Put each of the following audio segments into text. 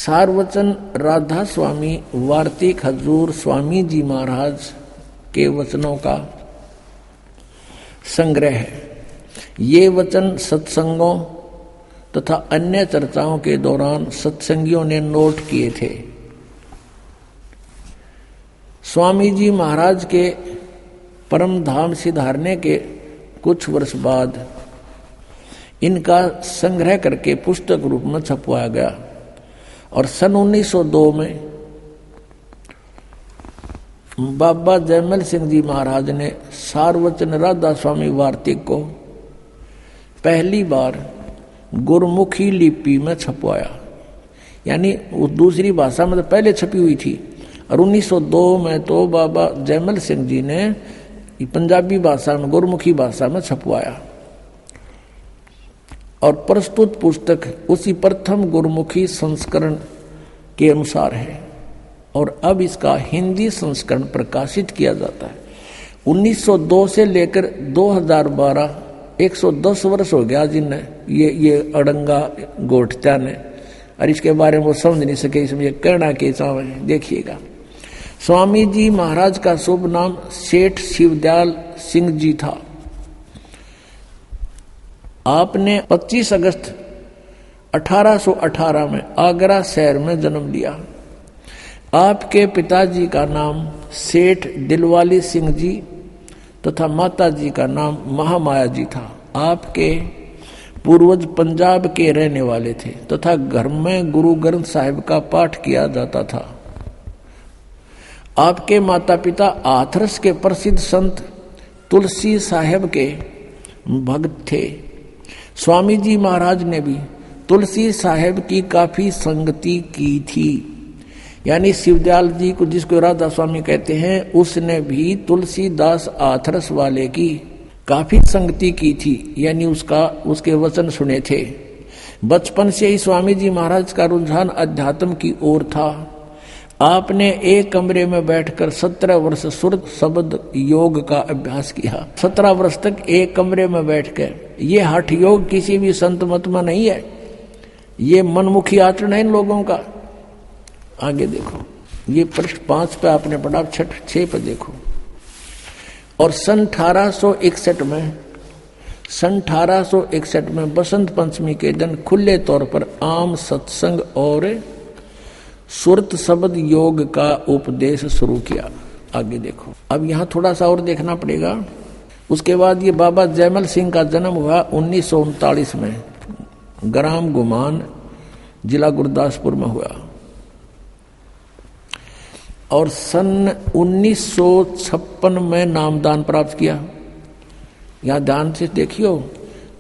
सारवचन राधा स्वामी वार्तिक हजूर स्वामी जी महाराज के वचनों का संग्रह है। ये वचन सत्संगों तथा अन्य चर्चाओं के दौरान सत्संगियों ने नोट किए थे। स्वामी जी महाराज के परम धाम सिधारने के कुछ वर्ष बाद इनका संग्रह करके पुस्तक रूप में छपवाया गया और सन 1902 में बाबा जयमल सिंह जी महाराज ने सारवचन राधा स्वामी वार्तिक को पहली बार गुरमुखी लिपि में छपवाया, यानी दूसरी भाषा में तो पहले छपी हुई थी और 1902 में तो बाबा जयमल सिंह जी ने पंजाबी भाषा में गुरमुखी भाषा में छपवाया और प्रस्तुत पुस्तक उसी प्रथम गुरमुखी संस्करण के अनुसार है और अब इसका हिंदी संस्करण प्रकाशित किया जाता है। 1902 से लेकर 2012 110 वर्ष हो गया जिनने ये अड़ंगा गोठत्या ने, और इसके बारे में वो समझ नहीं सके इसमें कहना के चाहे। देखिएगा, स्वामी जी महाराज का शुभ नाम सेठ शिवदयाल सिंह जी था। आपने 25 अगस्त 1818 में आगरा शहर में जन्म लिया। आपके पिताजी का नाम सेठ दिलवाली सिंह जी तथा माता जी का नाम महामाया जी था। आपके पूर्वज पंजाब के रहने वाले थे तथा घर में गुरु ग्रंथ साहिब का पाठ किया जाता था। आपके माता पिता हाथरस के प्रसिद्ध संत तुलसी साहेब के भक्त थे। स्वामी जी महाराज ने भी तुलसी साहेब की काफी संगति की थी, यानी शिवदयाल जी को जिसको राधा स्वामी कहते हैं उसने भी तुलसीदास आथरस वाले की काफी संगति की थी, यानी उसके वचन सुने थे। बचपन से ही स्वामी जी महाराज का रुझान अध्यात्म की ओर था। आपने एक कमरे में बैठकर 17 वर्ष सुर शब्द योग का अभ्यास किया। 17 वर्ष तक एक कमरे में बैठकर, ये हठ योग किसी भी संत मत में नहीं है, ये मनमुखी आचरण है इन लोगों का। आगे देखो, ये पृष्ठ 5 पे आपने पढ़ा, 6 पे देखो। और सन 1861 में बसंत पंचमी के दिन खुले तौर पर आम सत्संग और सुरत शब्द योग का उपदेश शुरू किया। आगे देखो, अब यहाँ थोड़ा सा और देखना पड़ेगा। उसके बाद ये बाबा जयमल सिंह का जन्म हुआ 1939 में ग्राम गुमान, जिला गुरदासपुर में हुआ और सन 1956 में नामदान प्राप्त किया। यहाँ ध्यान से देखियो,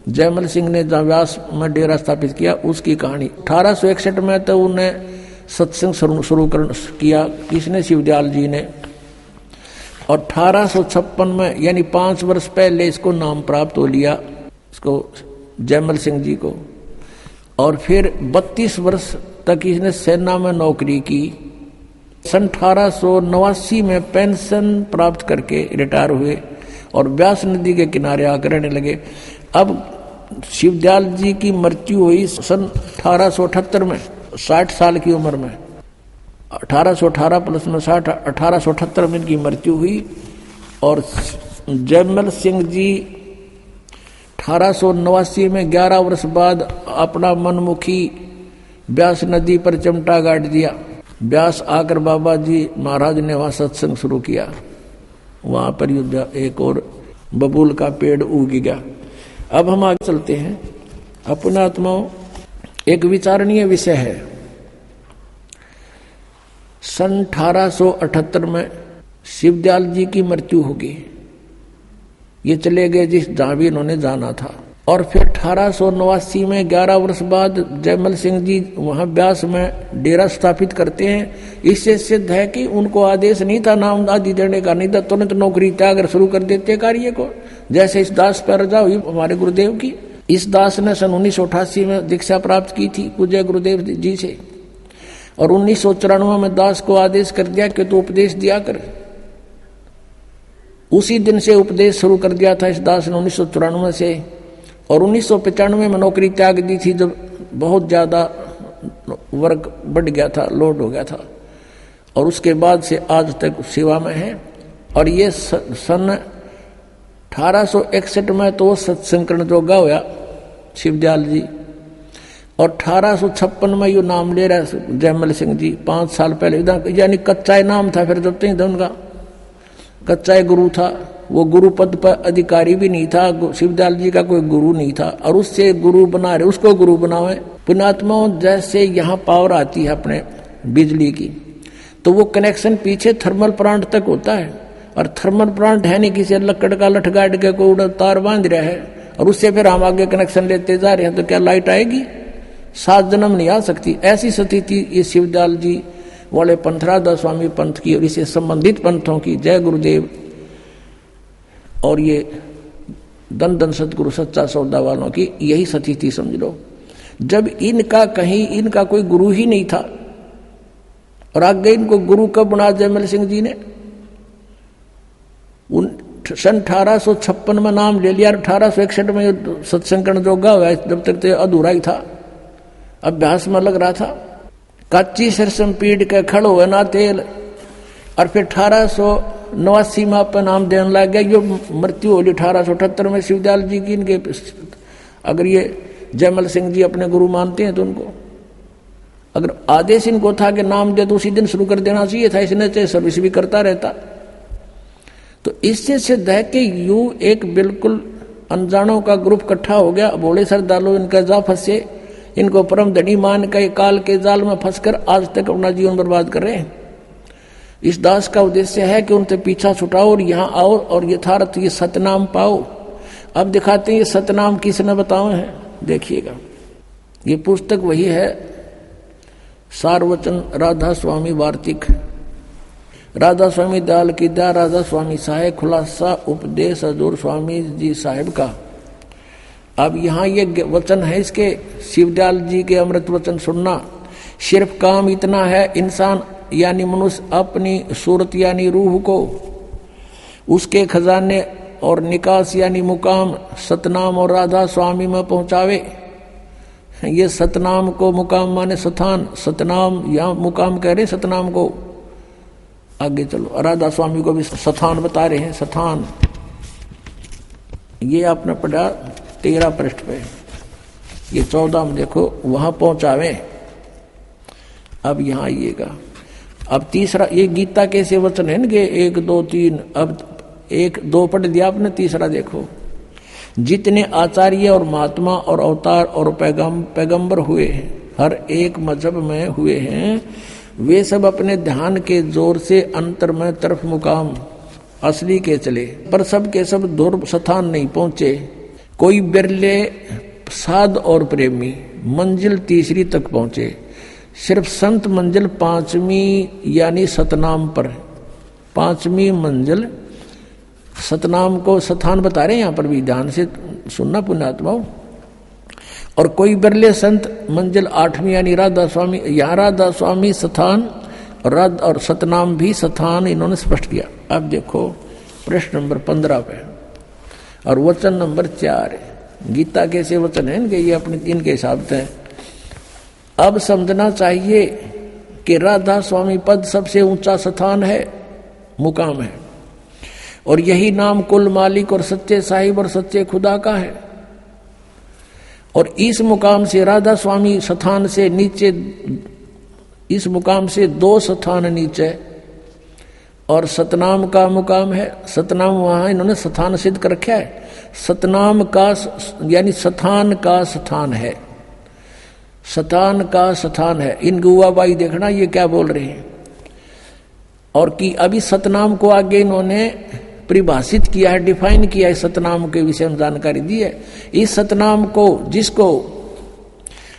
जयमल सिंह ने जहाँ व्यास में डेरा स्थापित किया उसकी कहानी। 1861 में तो उन्हें सत्संग शुरू किया, किसने? शिवदयाल जी ने। और 1856 में यानी 5 वर्ष पहले इसको नाम प्राप्त हो लिया, इसको जयमल सिंह जी को। और फिर 32 वर्ष तक इसने सेना में नौकरी की। सन 1889 में पेंशन प्राप्त करके रिटायर हुए और व्यास नदी के किनारे आकर रहने लगे। अब शिवदयाल जी की मृत्यु हुई सन 1878 में, 60 साल की उम्र में। 1818 प्लस में 60, 1878 में इनकी मृत्यु हुई। और जयमल सिंह जी 1889 में 11 वर्ष बाद अपना मनमुखी व्यास नदी पर चमटा गाड़ दिया। व्यास आकर बाबा जी महाराज ने वहां सत्संग शुरू किया। वहां पर एक और बबूल का पेड़ उग गया। अब हम आगे चलते हैं। अपना आत्माओं, एक विचारणीय विषय है। सन 1878 में शिवदयाल जी की मृत्यु होगी। ये चले गए जहां भी इन्होंने जाना था। और फिर 1889 में 11 वर्ष बाद जयमल सिंह जी वहां व्यास में डेरा स्थापित करते हैं। इससे सिद्ध है कि उनको आदेश नहीं था नाम आदि देने का, नहीं था तुरंत नौकरी त्याग शुरू कर देते कार्य को। जैसे इस दास पर रजा हुई हमारे गुरुदेव की। इस दास ने सन 1988 में दीक्षा प्राप्त की थी पूज्य गुरुदेव जी से, और 1994 में दास को आदेश कर दिया कि तू उपदेश दिया कर। उसी दिन से उपदेश शुरू कर दिया था इस दास ने 1994 से। और 1995 में नौकरी त्याग दी थी जब बहुत ज्यादा वर्क बढ़ गया था, लोड हो गया था, और उसके बाद से आज तक सेवा में है। और ये सन 1861 में तो सत्संकरण जोगा होया शिवदयाल जी, और 1856 में यो नाम ले रहा है जयमल सिंह जी, 5 साल पहले, यानी कच्चा नाम था फिर जब तक उनका कच्चा गुरु था, वो गुरु पद पर अधिकारी भी नहीं था, शिवदयाल जी का कोई गुरु नहीं था, और उससे गुरु बना रहे, उसको गुरु बनावे। पुण्यात्माओं, जैसे यहाँ पावर आती है अपने बिजली की, तो वो कनेक्शन पीछे थर्मल प्लांट तक होता है, और थर्मल प्लांट है नहीं किसी लकड़ का लठ गाड़ के को उड़ा तार बांध रहा है, और उससे फिर हम आगे कनेक्शन लेते जा रहे हैं, तो क्या लाइट आएगी? 7 जन्म नहीं आ सकती। ऐसी स्थिति ये शिवदयाल जी वाले पंथ, राधा स्वामी पंथ की और इससे संबंधित पंथों की, जय गुरुदेव, और ये दन दन सतगुरु सच्चा सौदा वालों की यही स्थिति समझ लो। जब इनका कहीं इनका कोई गुरु ही नहीं था, और आगे इनको गुरु कब बना जयमल सिंह जी ने? सन 1856 में नाम ले लिया, 1861 में सत्संकरण जोगा हुआ, जब तक तो अधूरा ही था, अभ्यास में लग रहा था। काची सरसम पीड़ के खड़ो है ना तेल, और फिर 1889 में अपन नाम देने लग गया। जो मृत्यु होली 1878 में शिवदयाल जी की, इनके अगर ये जयमल सिंह जी अपने गुरु मानते हैं तो उनको अगर आदेश इनको था कि नाम दे तो उसी दिन शुरू कर देना चाहिए था, इसने चाहे सर्विस भी करता रहता। तो इससे सिद्ध है कि यू एक बिल्कुल अनजानों का ग्रुप इकट्ठा हो गया, भोले श्रद्धालु इनका जा फंसे, इनको परम धनी मान के काल के जाल में फंसकर आज तक अपना जीवन बर्बाद कर रहे हैं। इस दास का उद्देश्य है कि उनसे पीछा छुटाओ और यहाँ आओ और यथार्थ ये सतनाम पाओ। अब दिखाते हैं ये सतनाम किसने बताओ है, देखिएगा। ये पुस्तक वही है, सारवचन राधा स्वामी वार्तिक, राधा स्वामी दयाल की दया, राधा स्वामी साहेब खुलासा उपदेश हजूर स्वामी जी साहेब का। अब यहाँ ये वचन है इसके, शिवदयाल जी के अमृत वचन सुनना। सिर्फ काम इतना है, इंसान यानी मनुष्य अपनी सूरत यानी रूह को उसके खजाने और निकास यानी मुकाम सतनाम और राधा स्वामी में पहुंचावे। ये सतनाम को मुकाम माने स्थान, सतनाम यहाँ मुकाम कह रहे, सतनाम को आगे चलो, राधा स्वामी को भी स्थान बता रहे हैं। स्थान ये आपने पढ़ा 13 पृष्ठ पे, ये 14 में देखो, वहां पहुंचावे। अब यहां आइएगा। अब तीसरा, ये गीता कैसे वचन है इनके 1 2 3, अब 1 2 पढ़ दिया आपने, तीसरा देखो। जितने आचार्य और महात्मा और अवतार और पैगंबर हुए हैं, हर एक मजहब में हुए हैं, वे सब अपने ध्यान के जोर से अंतर में तरफ मुकाम असली के चले, पर सब के सब दूर स्थान नहीं पहुंचे। कोई बिरले साध और प्रेमी मंजिल तीसरी तक पहुंचे। सिर्फ संत मंजिल 5वीं यानी सतनाम पर, 5वीं मंजिल सतनाम को स्थान बता रहे हैं, यहाँ पर भी ध्यान से सुनना पुण्यात्माओं। और कोई बिरले संत मंजिल 8वीं यानी राधा स्वामी, यहाँ राधा स्वामी स्थान और सतनाम भी स्थान इन्होंने स्पष्ट किया। अब देखो प्रश्न नंबर 15 पे और वचन नंबर 4 है। गीता कैसे वचन है इनके, ये अपने इनके हिसाब से। अब समझना चाहिए कि राधा स्वामी पद सबसे ऊंचा स्थान है, मुकाम है, और यही नाम कुल मालिक और सच्चे साहिब और सच्चे खुदा का है। और इस मुकाम से राधा स्वामी स्थान से नीचे, इस मुकाम से 2 स्थान नीचे और सतनाम का मुकाम है। सतनाम वहां इन्होंने स्थान सिद्ध कर रखा है। सतनाम का यानी स्थान का स्थान है, स्थान का स्थान है। इन गुआबाई देखना ये क्या बोल रहे हैं। और कि अभी सतनाम को आगे इन्होंने परिभाषित किया है, डिफाइन किया है, सतनाम के विषय में जानकारी दी है। इस सतनाम को, जिसको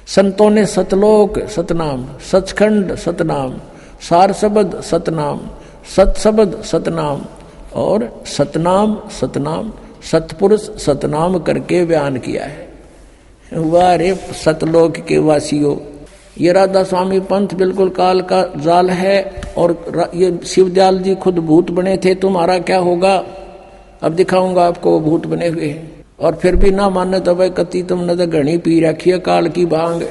संतों ने सतलोक सतनाम, सचखंड सतनाम, सार शब्द सतनाम, सतशब्द सतनाम और सतनाम सतनाम, सतपुरुष सतनाम करके बयान किया है। वाह रे सतलोक के वासियों, ये राधा स्वामी पंथ बिल्कुल काल का जाल है। और ये शिवदयाल जी खुद भूत बने थे, तुम्हारा क्या होगा? अब दिखाऊंगा आपको, भूत बने हुए हैं। और फिर भी ना माने तो भाई कति तुमने तो घनी पी रखी है काल की भांग।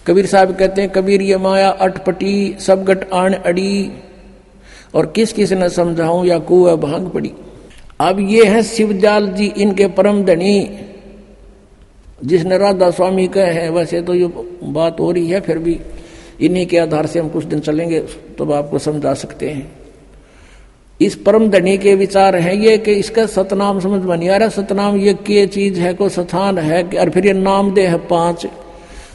कबीर साहब कहते हैं, कबीर ये माया अटपटी सब गट आन अड़ी, और किस किस न समझाऊं या कुआ भांग पड़ी। अब ये है शिवजाल जी, इनके परम धनी, जिसने राधा स्वामी कहे हैं। वैसे तो ये बात हो रही है, फिर भी इन्हीं के आधार से हम कुछ दिन चलेंगे तो आपको समझा सकते हैं। इस परम धनी के विचार है ये कि इसका सतनाम समझ में नहीं आ रहा। सतनाम ये क्या चीज है, को स्थान है, और फिर ये नाम दे है 5,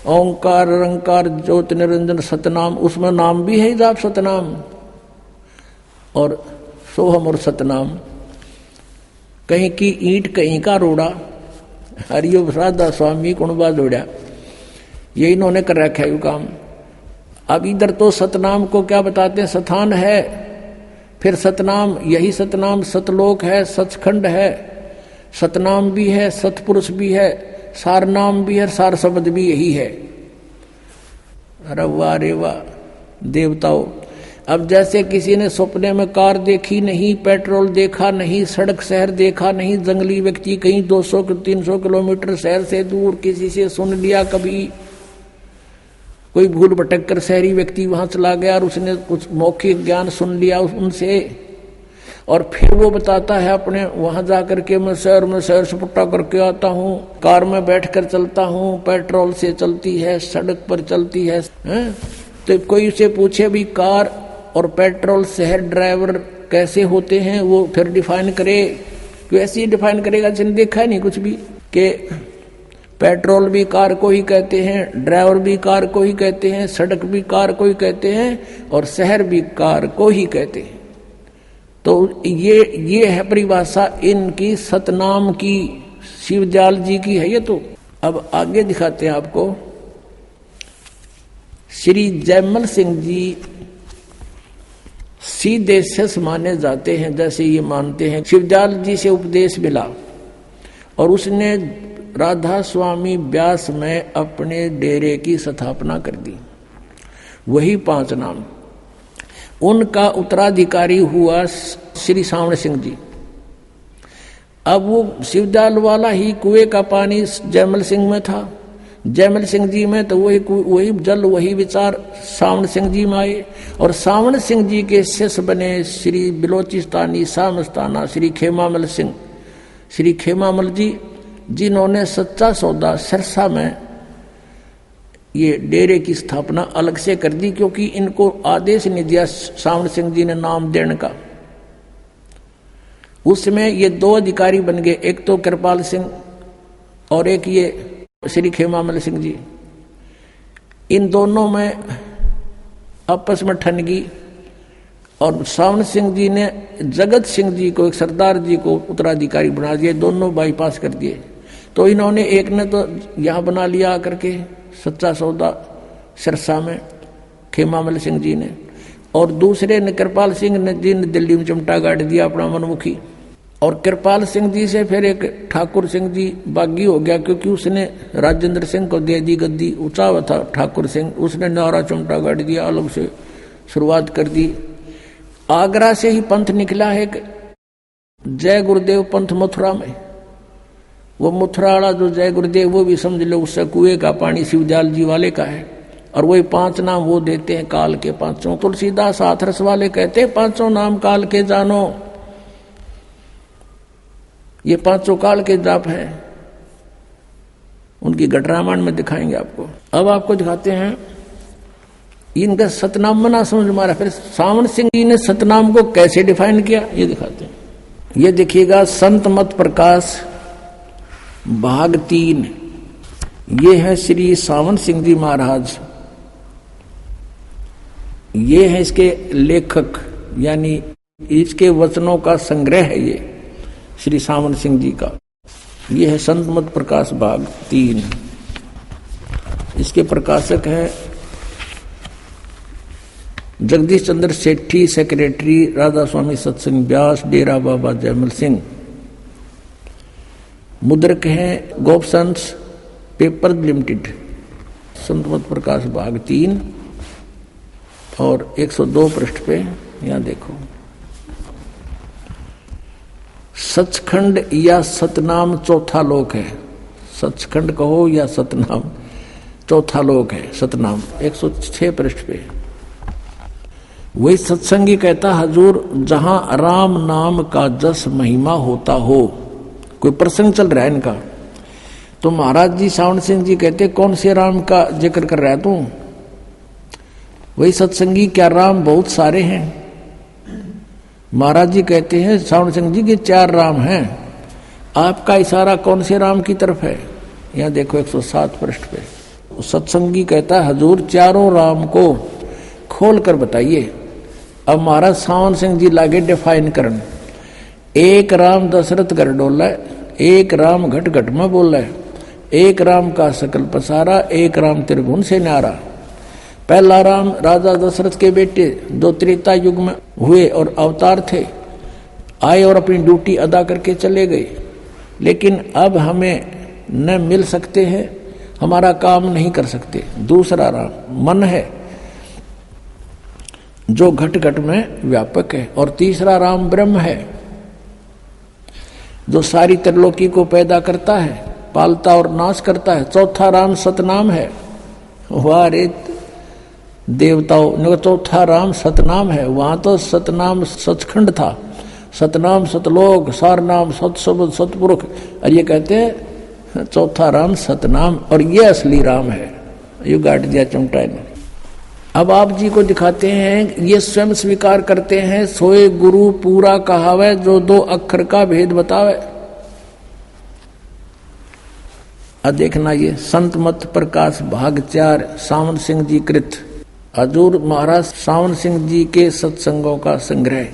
ओंकार रंकार ज्योति निरंजन सतनाम, उसमें नाम भी है जाप सतनाम और सोहम और सतनाम। कहीं की ईंट कहीं का रोड़ा, हरियो राधा स्वामी कुणबा जोड़ा, ये इन्होंने कर रखा है यू काम। अब इधर तो सतनाम को क्या बताते हैं, स्थान है, फिर सतनाम, यही सतनाम सतलोक है, सचखंड है, सतनाम भी है, सतपुरुष भी है, सार नाम भी है, सार शब्द भी यही है। अरे वाह रे वाह देवताओं। अब जैसे किसी ने सपने में कार देखी नहीं, पेट्रोल देखा नहीं, सड़क शहर देखा नहीं, जंगली व्यक्ति कहीं 200-300 किलोमीटर शहर से दूर किसी से सुन लिया, कभी कोई भूल भटक कर शहरी व्यक्ति वहां चला गया और उसने कुछ मौखिक ज्ञान सुन लिया उनसे, और फिर वो बताता है अपने वहां जाकर के मैं शहर में शहर सपट्टा करके आता हूँ, कार में बैठकर चलता हूँ, पेट्रोल से चलती है, सड़क पर चलती है। तो कोई उसे पूछे भी कार और पेट्रोल शहर ड्राइवर कैसे होते हैं, वो फिर डिफाइन करे। क्यों ऐसे ही डिफाइन करेगा जिसने देखा नहीं कुछ भी, कि पेट्रोल भी कार को ही कहते हैं, ड्राइवर भी कार को ही कहते हैं, सड़क भी कार को ही कहते हैं, और शहर भी कार को ही कहते हैं। तो ये है परिभाषा इनकी सतनाम की, शिवजाल जी की है ये। तो अब आगे दिखाते हैं आपको। श्री जयमल सिंह जी सीधे सस माने जाते हैं, जैसे ये मानते हैं शिवजाल जी से उपदेश मिला और उसने राधा स्वामी व्यास में अपने डेरे की स्थापना कर दी। वही 5 नाम। उनका उत्तराधिकारी हुआ श्री सावण सिंह जी। अब वो शिवजाल वाला ही कुएं का पानी जयमल सिंह में था, जयमल सिंह जी में तो वही जल वही विचार सावण सिंह जी में आए, और सावण सिंह जी के शिष्य बने श्री बिलोचिस्तानी सामस्ताना श्री खेमामल सिंह, श्री खेमामल जी, जिन्होंने सच्चा सौदा सिरसा में ये डेरे की स्थापना अलग से कर दी, क्योंकि इनको आदेश नहीं दिया सावण सिंह जी ने नाम देने का। उसमें ये 2 अधिकारी बन गए, एक तो कृपाल सिंह और एक ये श्री खेमामल सिंह जी। इन दोनों में आपस में ठनगी, और सावण सिंह जी ने जगत सिंह जी को, एक सरदार जी को उत्तराधिकारी बना दिया, दोनों बाईपास कर दिए। तो इन्होंने एक ने तो यहाँ बना लिया आकर के सच्चा सौदा सिरसा में खेमामल सिंह जी ने, और दूसरे ने कृपाल सिंह ने जी ने दिल्ली में चिमटा गाड़ दिया अपना मनमुखी। और कृपाल सिंह जी से फिर एक ठाकुर सिंह जी बागी हो गया, क्योंकि उसने राजेंद्र सिंह को दे दी गद्दी, ऊंचा हुआ था ठाकुर सिंह, उसने नारा चिमटा गाड़ दिया, अलग से शुरुआत कर दी। आगरा से ही पंथ निकला है एक जय गुरुदेव पंथ मथुरा में। वो मथुरा वाला जो जय गुरुदेव, वो भी समझ लो उससे कुएं का पानी शिवजाल जी वाले का है। और वही 5 नाम वो देते हैं काल के 5। तुलसीदास हाथरस वाले कहते हैं 5 नाम काल के जानो, ये 5 काल के जाप हैं। उनकी घटरामायण में दिखाएंगे आपको। अब आपको दिखाते हैं इनका सतनाम मना समझ मारा। फिर सावण सिंह जी ने सतनाम को कैसे डिफाइन किया ये दिखाते हैं। ये देखिएगा संत मत प्रकाश भाग 3। ये है श्री सावण सिंह जी महाराज, ये है इसके लेखक, यानी इसके वचनों का संग्रह है ये श्री सावण सिंह जी का। ये है संत मत प्रकाश भाग 3। इसके प्रकाशक हैं जगदीश चंद्र सेठी, सेक्रेटरी राधा स्वामी सत्संग व्यास, डेरा बाबा जयमल सिंह। मुद्रक हैं गोपसंस पेपर लिमिटेड। संत मत प्रकाश भाग 3 और 102 पृष्ठ पे यहां देखो, सचखंड या सतनाम चौथा लोक है। सचखंड कहो या सतनाम, चौथा लोक है सतनाम, 106 पृष्ठ पे। वही सत्संगी कहता, हजूर जहां राम नाम का जस महिमा होता हो, कोई प्रसंग चल रहा है इनका, तो महाराज जी सावन सिंह जी कहते, कौन से राम का जिक्र कर रहा है तू? वही सत्संगी, क्या राम बहुत सारे हैं? महाराज जी कहते हैं सावन सिंह जी के 4 राम हैं। आपका इशारा कौन से राम की तरफ है? यहां देखो 107 पृष्ठ पे। सत्संगी कहता है, हजूर चारों राम को खोल कर बताइए। अब महाराज सावन सिंह जी लागे डिफाइन करन। एक राम दशरथ घर डोला, एक राम घट घट में बोला, एक राम का सकल पसारा, एक राम त्रिभुवन से न्यारा। पहला राम राजा दशरथ के बेटे, जो त्रेता युग में हुए और अवतार थे, आए और अपनी ड्यूटी अदा करके चले गए, लेकिन अब हमें न मिल सकते हैं, हमारा काम नहीं कर सकते। दूसरा राम मन है, जो घट घट में व्यापक है। और तीसरा राम ब्रह्म है, जो सारी त्रिलोकी को पैदा करता है, पालता और नाश करता है। चौथा राम सतनाम है। वाह रे देवताओं, चौथा राम सतनाम है। वहां तो सतनाम सचखंड था, सतनाम सतलोक, सारनाम सतशब्द सतपुरुष, और ये कहते हैं चौथा राम सतनाम, और ये असली राम है। ये गाट दिया चमटा ने। अब आप जी को दिखाते हैं, ये स्वयं स्वीकार करते हैं, सोए गुरु पूरा कहावे, जो 2 अक्षर का भेद बतावे। अब देखना, ये संत मत प्रकाश भाग 4 सावन सिंह जी कृत, हजूर महाराज सावन सिंह जी के सत्संगों का संग्रह,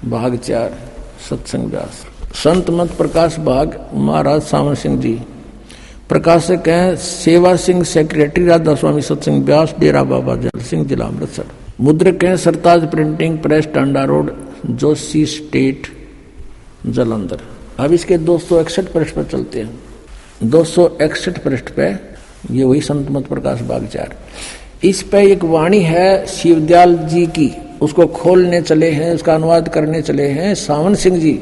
भाग 4 सत्संग व्यास। संत मत प्रकाश भाग महाराज सावन सिंह जी, प्रकाशक हैं सेवा सिंह, सेक्रेटरी राधा स्वामी सत्संग व्यास, डेरा बाबा जल सिंह, जिला अमृतसर। मुद्रक हैं Sartaj printing press, Tanda road, Joshi state, Jalandhar. अब इसके 261 पृष्ठ पर चलते हैं। 261 पृष्ठ पे ये वही संत मत प्रकाश भाग 4। इस पे एक वाणी है शिवदयाल जी की, उसको खोलने चले हैं, उसका अनुवाद करने चले हैं सावन सिंह जी।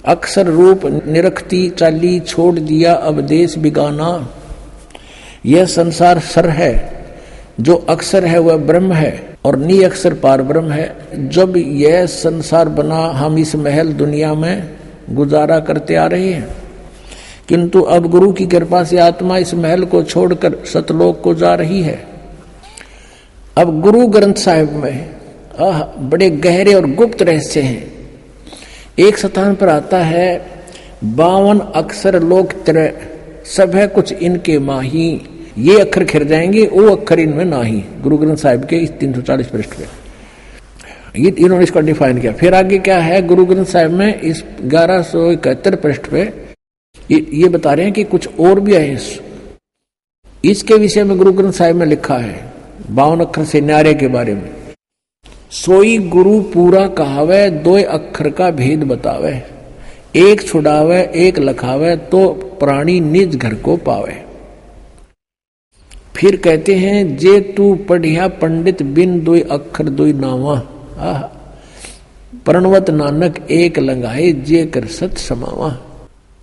अक्षर रूप निरखती चाली, छोड़ दिया अब देश बिगाना। यह संसार सर है, जो अक्षर है वह ब्रह्म है, और नी अक्षर पार ब्रह्म है। जब यह संसार बना, हम इस महल दुनिया में गुजारा करते आ रहे हैं, किंतु अब गुरु की कृपा से आत्मा इस महल को छोड़कर सतलोक को जा रही है। अब गुरु ग्रंथ साहिब में बड़े गहरे और गुप्त रहस्य हैं। एक स्थान पर आता है 52 अक्षर लोक त्रय, सब है कुछ इनके माही, ये अक्षर खिर जाएंगे, वो अक्षर इनमें नाही। गुरु ग्रंथ साहिब के इस 340 पृष्ठ पे ये इन्होंने इसका डिफाइन किया। फिर आगे क्या है गुरु ग्रंथ साहिब में, इस 1171 पृष्ठ पे ये बता रहे हैं कि कुछ और भी है। इसके विषय में गुरु ग्रंथ साहिब में लिखा है 52 अक्षर से न्यारे के बारे में। सोई गुरु पूरा कहावे, 2 अक्षर का भेद बतावे, एक छुड़ावे एक लखावे, तो प्राणी निज घर को पावे। फिर कहते हैं जे तू पढ़िया पंडित, बिन 2 अक्षर 2 नावा। प्रणवत नानक एक लंगाए, जे कर सत समावा।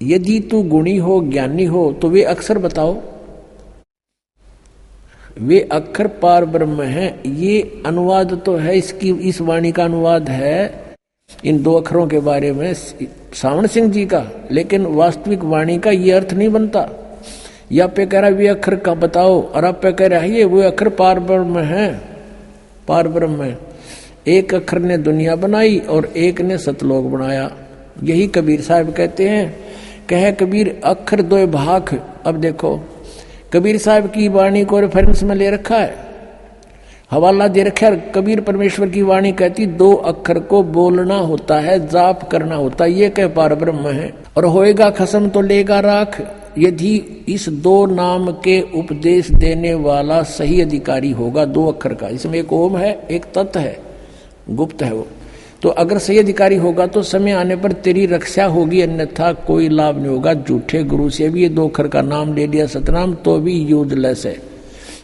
यदि तू गुणी हो ज्ञानी हो तो वे अक्षर बताओ, वे अक्षर पार ब्रह्म हैं। ये अनुवाद तो है, इसकी इस वाणी का अनुवाद है इन 2 अक्षरों के बारे में सावन सिंह जी का, लेकिन वास्तविक वाणी का ये अर्थ नहीं बनता। या पे कह रहा वे अक्षर का बताओ, और आप पे कह रहा है ये वो अक्षर पार ब्रह्म है, पार ब्रह्म है। एक अक्षर ने दुनिया बनाई और एक ने सतलोक बनाया। यही कबीर साहब कहते हैं, कहे कबीर अक्षर 2 भाग। अब देखो कबीर साहब की वाणी को रेफरेंस में ले रखा है, हवाला दे रखा है। कबीर परमेश्वर की वाणी कहती 2 अक्षर को बोलना होता है, जाप करना होता है, ये कह पार ब्रह्म है। और होएगा खसम तो लेगा राख, यदि इस 2 नाम के उपदेश देने वाला सही अधिकारी होगा 2 अक्षर का। इसमें एक ओम है, एक तत् है, गुप्त है वो। तो अगर सही अधिकारी होगा तो समय आने पर तेरी रक्षा होगी, अन्यथा कोई लाभ नहीं होगा। झूठे गुरु से भी ये 2 अक्षर का नाम ले लिया सतनाम तो भी यूजलेस है।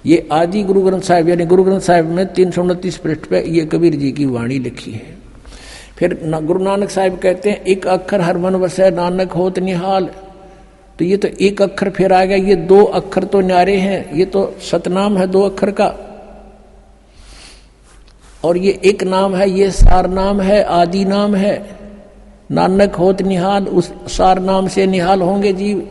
ये आदि गुरु ग्रंथ साहिब यानी गुरु ग्रंथ साहिब में 329 पृष्ठ पे ये कबीर जी की वाणी लिखी है। फिर गुरु नानक साहिब कहते हैं एक अक्षर हर मन वसै, नानक होत निहाल। तो ये तो एक अक्षर फिर आ गया, ये दो अक्षर तो न्यारे हैं, ये तो सतनाम है दो अक्षर का, और ये एक नाम है, ये सार नाम है, आदि नाम है। नानक होत निहाल, उस सार नाम से निहाल होंगे जीव।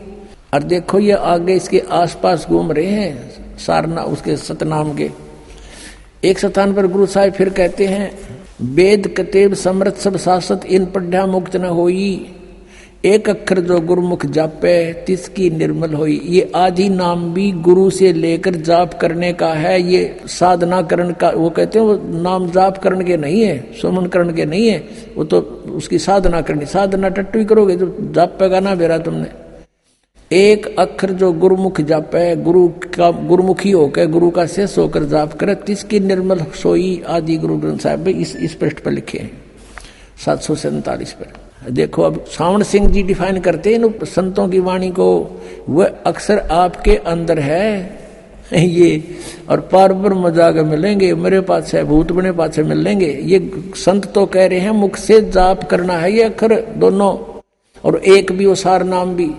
और देखो ये आगे इसके आसपास घूम रहे हैं सारना उसके सतनाम के। एक स्थान पर गुरु साहिब फिर कहते हैं, वेद कतेब समृत सब शासत, इन पढ़ा मुक्त न होई, एक अक्षर जो गुरुमुख जापे तिसकी निर्मल होई। ये आदि नाम भी गुरु से लेकर जाप करने का है, ये साधना करण का। वो कहते हैं वो नाम जाप करण के नहीं है, सुमन करण के नहीं है, वो तो उसकी साधना करनी। साधना टट्टू ही करोगे जो जाप पेगा ना बेरा तुमने। एक अक्षर जो गुरुमुख जापे, गुरु का गुरुमुखी होकर गुरु का शेष होकर जाप करे, तिसकी निर्मल सोई। आदि गुरु ग्रंथ साहब इस पृष्ठ पर लिखे हैं 747 पर। देखो अब सावण सिंह जी डिफाइन करते हैं संतों की वाणी को, वह अक्सर आपके अंदर है ये, और पार ब्रह्म जाकर मिलेंगे, मेरे पास है भूत बने पास से मिल लेंगे। ये संत तो कह रहे हैं मुख से जाप करना है ये अक्षर दोनों, और एक भी वो सार नाम भी।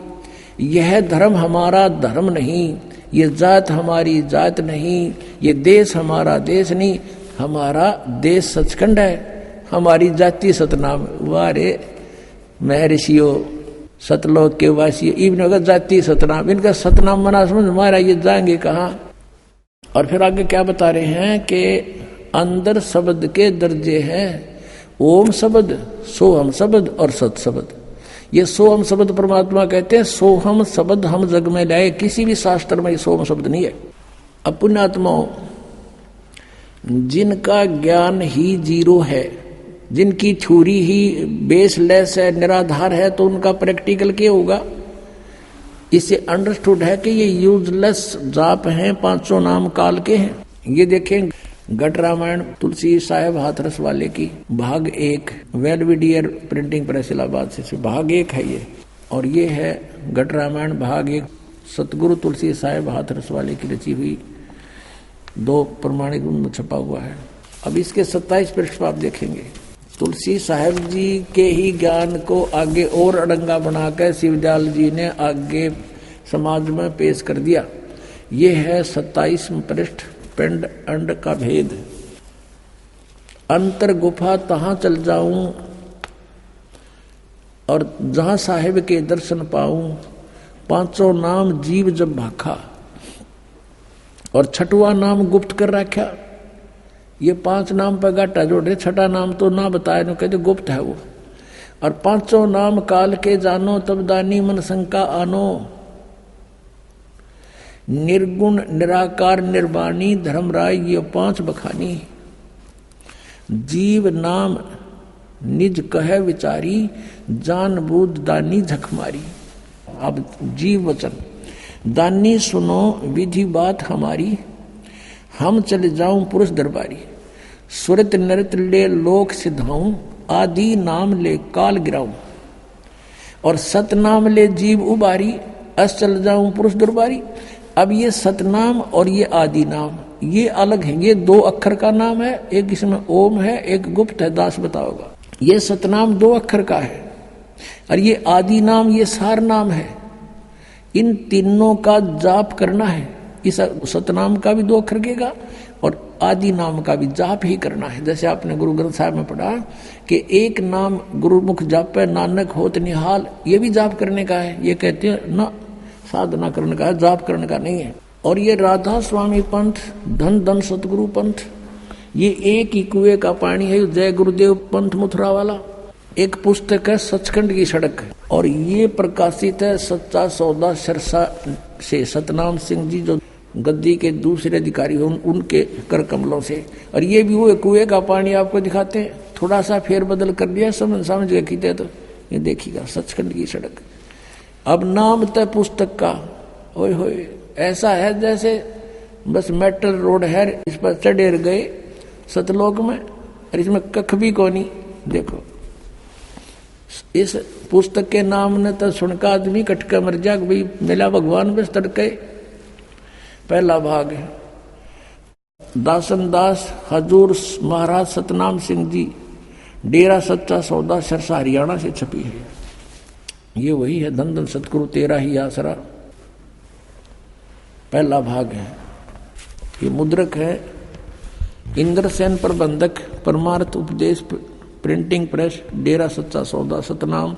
यह धर्म हमारा धर्म नहीं, ये जात हमारी जात नहीं, ये देश हमारा देश नहीं, हमारा देश सचखंड है, हमारी जाति सतनाम। वारे महर्षियों सतलोक के वासी इवन जाति सतनाम, इनका सतनाम मना समझ हमारा, ये जाएंगे कहाँ। और फिर आगे क्या बता रहे हैं कि अंदर शब्द के दर्जे हैं, ओम शब्द, सोहम शब्द और सत शब्द। ये सोहम शब्द परमात्मा कहते हैं, सोहम शब्द हम जग में लाए, किसी भी शास्त्र में सोहम शब्द नहीं है। अब पुण्यात्माओं, जिनका ज्ञान ही जीरो है, जिनकी छुरी ही बेसलेस है, निराधार है, तो उनका प्रैक्टिकल क्या होगा। इससे अंडरस्टूड है कि ये यूजलेस जाप हैं, 500 नाम काल के हैं। ये देखें गट रामायण तुलसी साहेब हाथरस वाले की भाग 1, वेलविडियर प्रिंटिंग प्रेस इलाहाबाद से भाग 1 है ये, और ये है गट रामायण भाग 1 सतगुरु तुलसी साहेब हाथरस वाले की रची हुई, 2 प्रमाणिक में छपा हुआ है। अब इसके 27 पृष्ठ पर आप देखेंगे, तुलसी साहेब जी के ही ज्ञान को आगे और अड़ंगा बनाकर शिवदयाल जी ने आगे समाज में पेश कर दिया। ये है 27 पृष्ठ, पिंड अंड का भेद। अंतर गुफा तहां चल जाऊं, और जहां साहेब के दर्शन पाऊं, 500 नाम जीव जब भाखा, और छठवां नाम गुप्त कर रखा। ये 5 नाम पर गाटा जोड़े, छठा नाम तो ना बताए, no कहते गुप्त है वो। और 500 नाम काल के जानो, तब दानी मन शंका आनो। निर्गुण निराकार निर्वाणी धर्मराय, ये 5 बखानी। जीव नाम निज कहे विचारी, जान बूझ दानी झकमारी। अब जीव वचन, दानी सुनो विधि बात हमारी, हम चले जाऊं पुरुष दरबारी। सुरत नृत ले लोक सिधाऊं, आदि नाम ले काल गिराऊं। और सतनाम ले जीव उबारी, अस चल जाऊं पुरुष दरबारी। अब ये सतनाम और ये आदि नाम ये अलग है, ये 2 अक्षर का नाम है, एक इसमें ओम है, एक गुप्त है, दास बताओगा। ये सतनाम 2 अक्षर का है, और ये आदि नाम ये सार नाम है। इन तीनों का जाप करना है। इस सतनाम का भी 2 अक्षर केगा, और आदि नाम का भी जाप ही करना है। जैसे आपने गुरु ग्रंथ साहब में पढ़ा कि एक नाम गुरुमुख जापे नानक होत निहाल, ये भी जाप करने का है। ये कहते हैं ना साधना करने का है, जाप करने का नहीं है। और ये राधा स्वामी पंथ, धन धन सतगुरु पंथ, ये एक ही कुएं का पानी है। जय गुरुदेव पंथ मथुरा वाला एक पुस्तक है, सचखंड की सड़क, और ये प्रकाशित है सच्चा सौदा सिरसा से, सतनाम सिंह जी जो गद्दी के दूसरे अधिकारी हैं उनके कर कमलों से। और ये भी वो कुएं का पानी आपको दिखाते हैं, थोड़ा सा फेर बदल कर दिया, समझ गए खींचे तो ये देखिएगा सचखंड की सड़क। अब नाम तय पुस्तक का ओए होए ऐसा है जैसे बस मेटल रोड है, इस पर चढ़ेर गए सतलोक में, और इसमें कख भी कोनी। देखो इस पुस्तक के नाम ने तो सुनकर आदमी कटके मर जा, भाई मिला भगवान बस तड़के। पहला भाग है दासन दास हजूर महाराज सतनाम सिंह जी, डेरा सच्चा सौदा सिरसा हरियाणा से छपी है। ये वही है, धन धन सतगुरु तेरा ही आसरा, पहला भाग है। ये मुद्रक है इंद्रसेन प्रबंधक, परमार्थ उपदेश प्रिंटिंग प्रेस, डेरा सच्चा सौदा, सतनाम,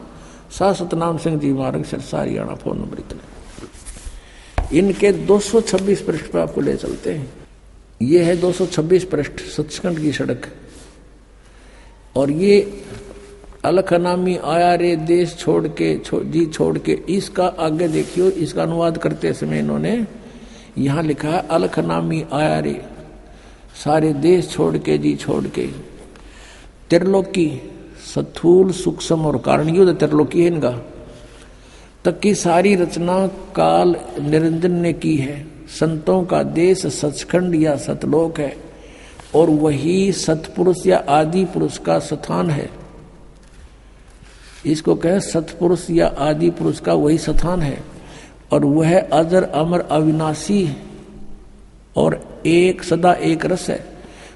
शाह सतनाम सिंह जी मार्ग, सिरसा, हरियाणा। फोन नंबर इतने। इनके 226 पृष्ठ पर आपको ले चलते हैं। ये है 226 पृष्ठ सचखंड की सड़क। और ये अलखनामी आया रे देश छोड़ के जी छोड़ के, इसका आगे देखियो, इसका अनुवाद करते समय इन्होंने यहां लिखा है अलखनामी आया रे, सारे देश छोड़ के जी छोड़ के। त्रिलोकी स्थूल सूक्ष्म और कारणयुद्ध त्रिलोकी है इनका, तक की सारी रचना काल निरंजन ने की है। संतों का देश सचखंड या सतलोक है और वही सतपुरुष या आदि पुरुष का स्थान है। इसको कहे सतपुरुष या आदि पुरुष का वही स्थान है और वह अजर अमर अविनाशी और एक सदा एक रस है।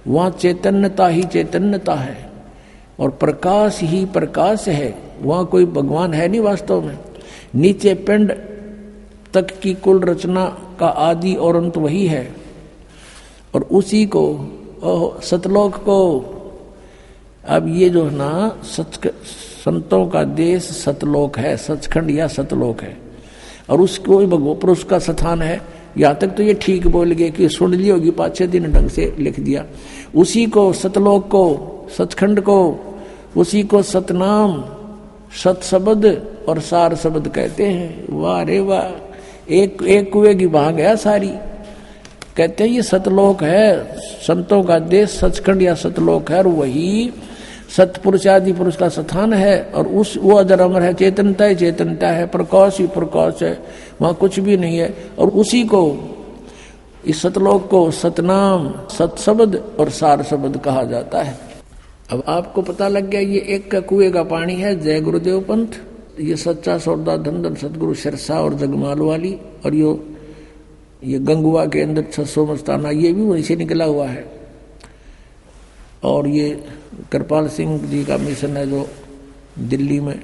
वहां चैतन्यता ही चैतन्यता है और प्रकाश ही प्रकाश है। वहां कोई भगवान है नहीं वास्तव में। नीचे पिंड तक की कुल रचना का आदि और अंत वही है और उसी को सतलोक को, अब ये जो है ना संतों का देश सतलोक है, सचखंड या सतलोक है और उसको पुरुष का स्थान है। यहाँ तक तो ये ठीक बोल गए कि सुन ली होगी, 5-6 दिन ढंग से लिख दिया। उसी को सतलोक को, सचखंड को, उसी को सतनाम, सत शब्द और सार शब्द कहते हैं। वाह रे वाह, एक कुएं की भाग है सारी। कहते हैं ये सतलोक है, संतों का देश सचखंड या सतलोक है और वही सतपुरुष आदि पुरुष का स्थान है और वो अजर अमर है, चेतनता ही चेतनता है, प्रकाश ही प्रकाश है, वहां कुछ भी नहीं है। और उसी को, इस सतलोक को सतनाम, सत शब्द और सार शब्द कहा जाता है। अब आपको पता लग गया ये एक का कुएं का पानी है जय गुरुदेव पंथ, ये सच्चा सौदा धन धन सतगुरु सिरसा और जगमाल वाली, और ये गंगुआ के अंदर 600 मस्ताना ये भी वहीं से निकला हुआ है। और ये कृपाल सिंह जी का मिशन है जो दिल्ली में,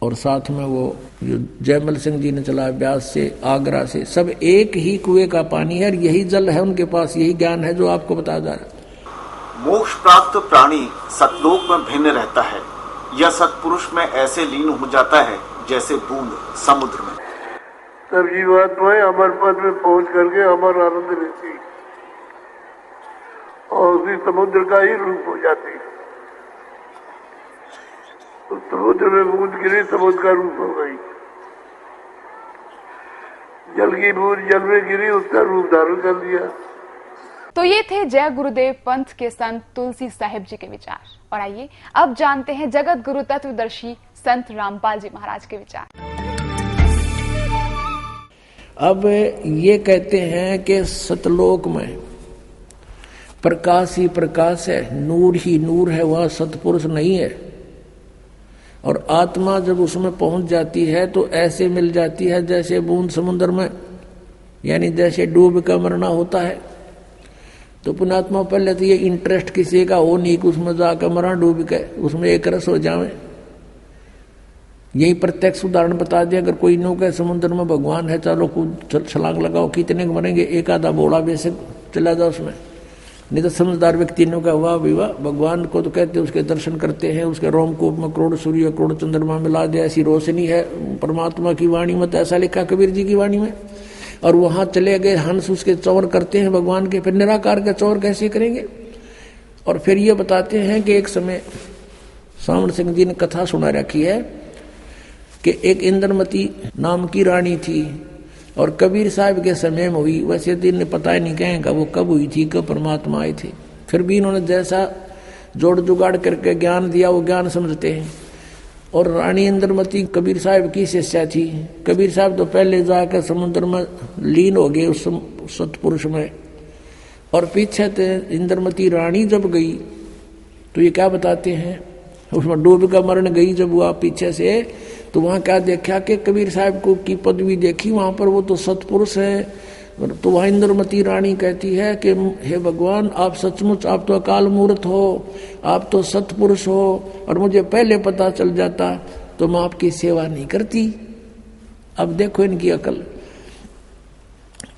और साथ में वो जो जयमल सिंह जी ने चलाया ब्यास से, आगरा से, सब एक ही कुएं का पानी है और यही जल है उनके पास, यही ज्ञान है जो आपको बताया जा रहा है। मोक्ष प्राप्त प्राणी सतलोक में भिन्न रहता है, यह सतपुरुष में ऐसे लीन हो जाता है जैसे बूंद समुद्र में। तब जीवात्माएं अमर पद में पहुंच करके अमर आनंद लेती और उसी समुद्र का ही रूप हो जाती। तो समुद्र में बूंद गिरी, समुद्र का रूप हो गई। जल की बूंद जल में गिरी, उसका रूप धारण कर दिया। तो ये थे जय गुरुदेव पंथ के संत तुलसी साहिब जी के विचार। और आइए अब जानते हैं जगत गुरु तत्वदर्शी संत रामपाल जी महाराज के विचार। अब ये कहते हैं कि सतलोक में प्रकाश ही प्रकाश है, नूर ही नूर है, वह सतपुरुष नहीं है। और आत्मा जब उसमें पहुंच जाती है तो ऐसे मिल जाती है जैसे बूंद समुद्र में, यानी जैसे डूब का मरना होता है। तो पुण्यात्मा पहले तो ये इंटरेस्ट किसी का हो नहीं कि उसमें जाकर मरा डूब के, उसमें एक रस हो जावे। यही प्रत्यक्ष उदाहरण बता दिया। अगर कोई नो कहे समुद्र में भगवान है, चलो कूद छलांग लगाओ, कितने मरेंगे, एक आधा बोला वैसे चला जाओ उसमें। नहीं तो समझदार व्यक्ति ने कहा वाह विवाह, भगवान को तो कहते उसके दर्शन करते हैं, उसके रोमकूप में करोड़ सूर्य करोड़ चंद्रमा मिला दिया, ऐसी रोशनी है परमात्मा की वाणी में, तो ऐसा लिखा कबीर जी की वाणी में। और वहां चले गए हंस उसके चौर करते हैं भगवान के, फिर निराकार के चौर कैसे करेंगे। और फिर ये बताते हैं कि एक समय सामण सिंह जी ने कथा सुना रखी है कि एक इंद्रमती नाम की रानी थी और कबीर साहब के समय में हुई। वैसे दिन ने पता ही नहीं कहेंगे वो कब हुई थी, कब परमात्मा आए थे। फिर भी इन्होंने जैसा जोड़ जुगाड़ करके ज्ञान दिया वो ज्ञान समझते हैं। और रानी इंद्रमती कबीर साहब की शिष्या थी। कबीर साहब तो पहले जाकर समुद्र में लीन हो गए उस सतपुरुष में, और पीछे इंद्रमती रानी जब गई तो ये क्या बताते हैं, उसमें डूब का मरण गई जब हुआ पीछे से, तो वहां क्या देखा कि कबीर साहब को की पदवी देखी, वहां पर वो तो सतपुरुष है। तो वह इंद्रमती रानी कहती है कि हे भगवान, आप सचमुच, आप तो अकाल मूर्त हो, आप तो सतपुरुष हो, और मुझे पहले पता चल जाता तो मैं आपकी सेवा नहीं करती। अब देखो इनकी अकल।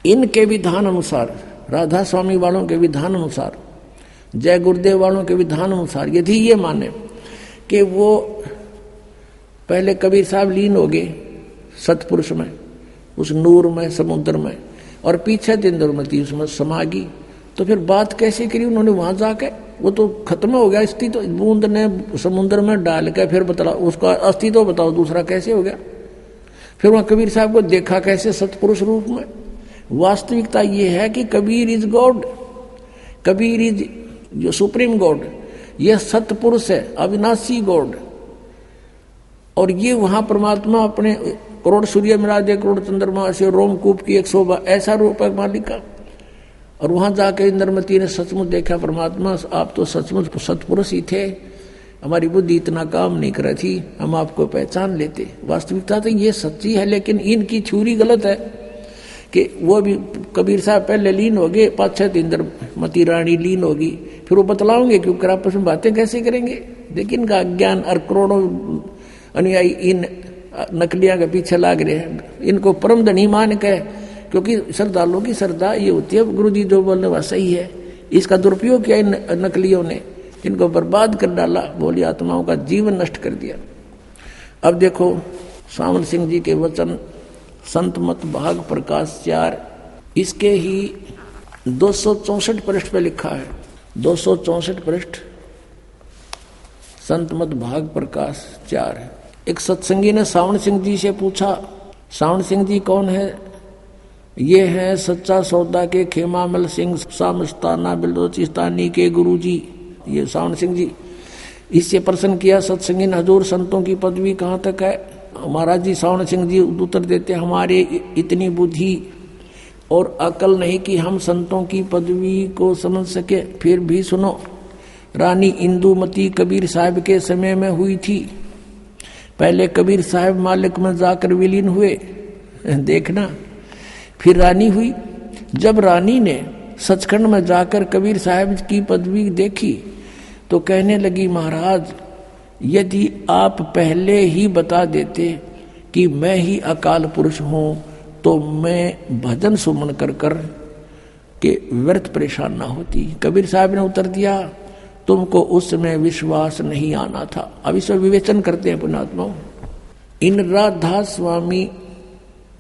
इनके विधान अनुसार, राधा स्वामी वालों के विधान अनुसार, जय गुरुदेव वालों के विधान अनुसार, यदि ये माने कि वो पहले कबीर साहब लीन हो गए सतपुरुष में, उस नूर में, समुद्र में, और पीछे इंद्रमती उसमें समा गई, तो फिर बात कैसे करी उन्होंने वहां जाके? वो तो खत्म हो गया अस्तित्व, तो बूंद ने समुद्र में डाल के फिर बता उसका अस्तित्व बताओ दूसरा कैसे हो गया? फिर वहां कबीर साहब को देखा कैसे सतपुरुष रूप में? वास्तविकता ये है कि Kabir is God, Kabir is जो सुप्रीम गॉड, यह सतपुरुष है, अविनाशी गॉड। और ये वहां परमात्मा अपने करोड़ सूर्य मिला दे, करोड़ चंद्रमा से, रोमकूप की 100 ऐसा रूप है मालिक का। और वहां जाके इंद्रमती ने सचमुच देखा परमात्मा आप तो सचमुच सतपुरुष ही थे, हमारी बुद्धि इतना काम नहीं कर रही थी, हम आपको पहचान लेते। वास्तविकता तो ये सच्ची है, लेकिन इनकी थ्योरी गलत है कि वो भी कबीर साहब पहले लीन हो गए, 5-6 इंद्रमती रानी लीन होगी, फिर वो बतलाओगे क्योंकि आपस में बातें कैसे करेंगे? लेकिन इनका अज्ञान और करोड़ों अनुयायी इन नकलियां के पीछे लाग रहे हैं, इनको परम धनी मान के, क्योंकि श्रद्धालुओं की श्रद्धा ये होती है गुरु जी जो बोलने वह सही है। इसका दुरुपयोग किया इन नकलियों ने, इनको बर्बाद कर डाला, बोली आत्माओं का जीवन नष्ट कर दिया। अब देखो सावन सिंह जी के वचन, संत मत भाग प्रकाश 4, इसके ही 264 पृष्ठ पे लिखा है, 264 पृष्ठ, संत मत भाग प्रकाश 4। एक सत्संगी ने सावन सिंह जी से पूछा, सावन सिंह जी कौन है? ये है सच्चा सौदा के खेमामल सिंह सामस्ताना बिलोचिस्तानी के गुरुजी, ये सावन सिंह जी। इससे प्रश्न किया सत्संगी ने, हजूर संतों की पदवी कहाँ तक है? महाराज जी सावन सिंह जी उत्तर देते, हमारे इतनी बुद्धि और अकल नहीं कि हम संतों की पदवी को समझ सके। फिर भी सुनो, रानी इंदुमती कबीर साहब के समय में हुई थी। पहले कबीर साहब मालिक में जाकर विलीन हुए, देखना, फिर रानी हुई। जब रानी ने सचखंड में जाकर कबीर साहब की पदवी देखी तो कहने लगी, महाराज यदि आप पहले ही बता देते कि मैं ही अकाल पुरुष हूं तो मैं भजन सुमन कर कर के व्यर्थ परेशान ना होती। कबीर साहब ने उत्तर दिया, तुमको उस समय विश्वास नहीं आना था। अब इसमें विवेचन करते हैं पुण्यात्माओं। इन राधा स्वामी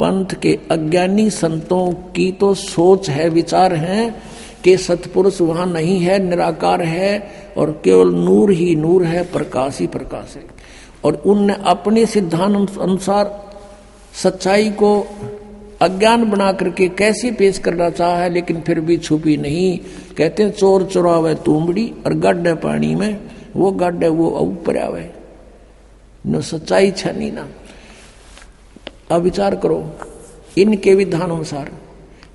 पंथ के अज्ञानी संतों की तो सोच है, विचार है कि सतपुरुष वहां नहीं है, निराकार है और केवल नूर ही नूर है, प्रकाश ही प्रकाश है। और उनने अपने सिद्धांत अनुसार सच्चाई को अज्ञान बना करके कैसे पेश करना चाहा है, लेकिन फिर भी छुपी नहीं। कहते हैं चोर चुरावे तुमड़ी और गड्ढे पानी में, वो गड्ढे वो ऊपर आवे न, सच्चाई छनी ना। अब विचार करो इनके विधान अनुसार।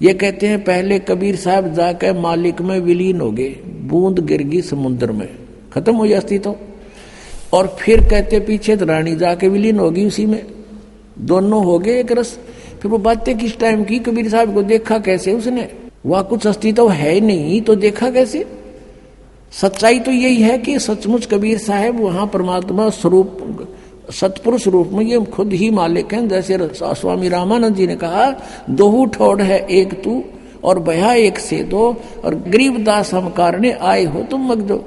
ये कहते हैं पहले कबीर साहब जाकर मालिक में विलीन हो गए, बूंद गिर गई समुद्र में, खत्म हो जाती तो। और फिर कहते पीछे तो रानी जाके विलीन होगी उसी में, दोनों हो गए एक रस। फिर वो बातें किस टाइम की? कबीर साहब को देखा कैसे उसने? वहां कुछ अस्तित्व है ही नहीं तो देखा कैसे? सच्चाई तो यही है कि सचमुच कबीर साहब वहां परमात्मा स्वरूप सतपुरुष रूप में ये खुद ही मालिक हैं। जैसे स्वामी रामानंद जी ने कहा, दोहू ठोड़ है एक तू और भया एक से दो, और गरीबदास हम कारणे आए हो तुम मगदो।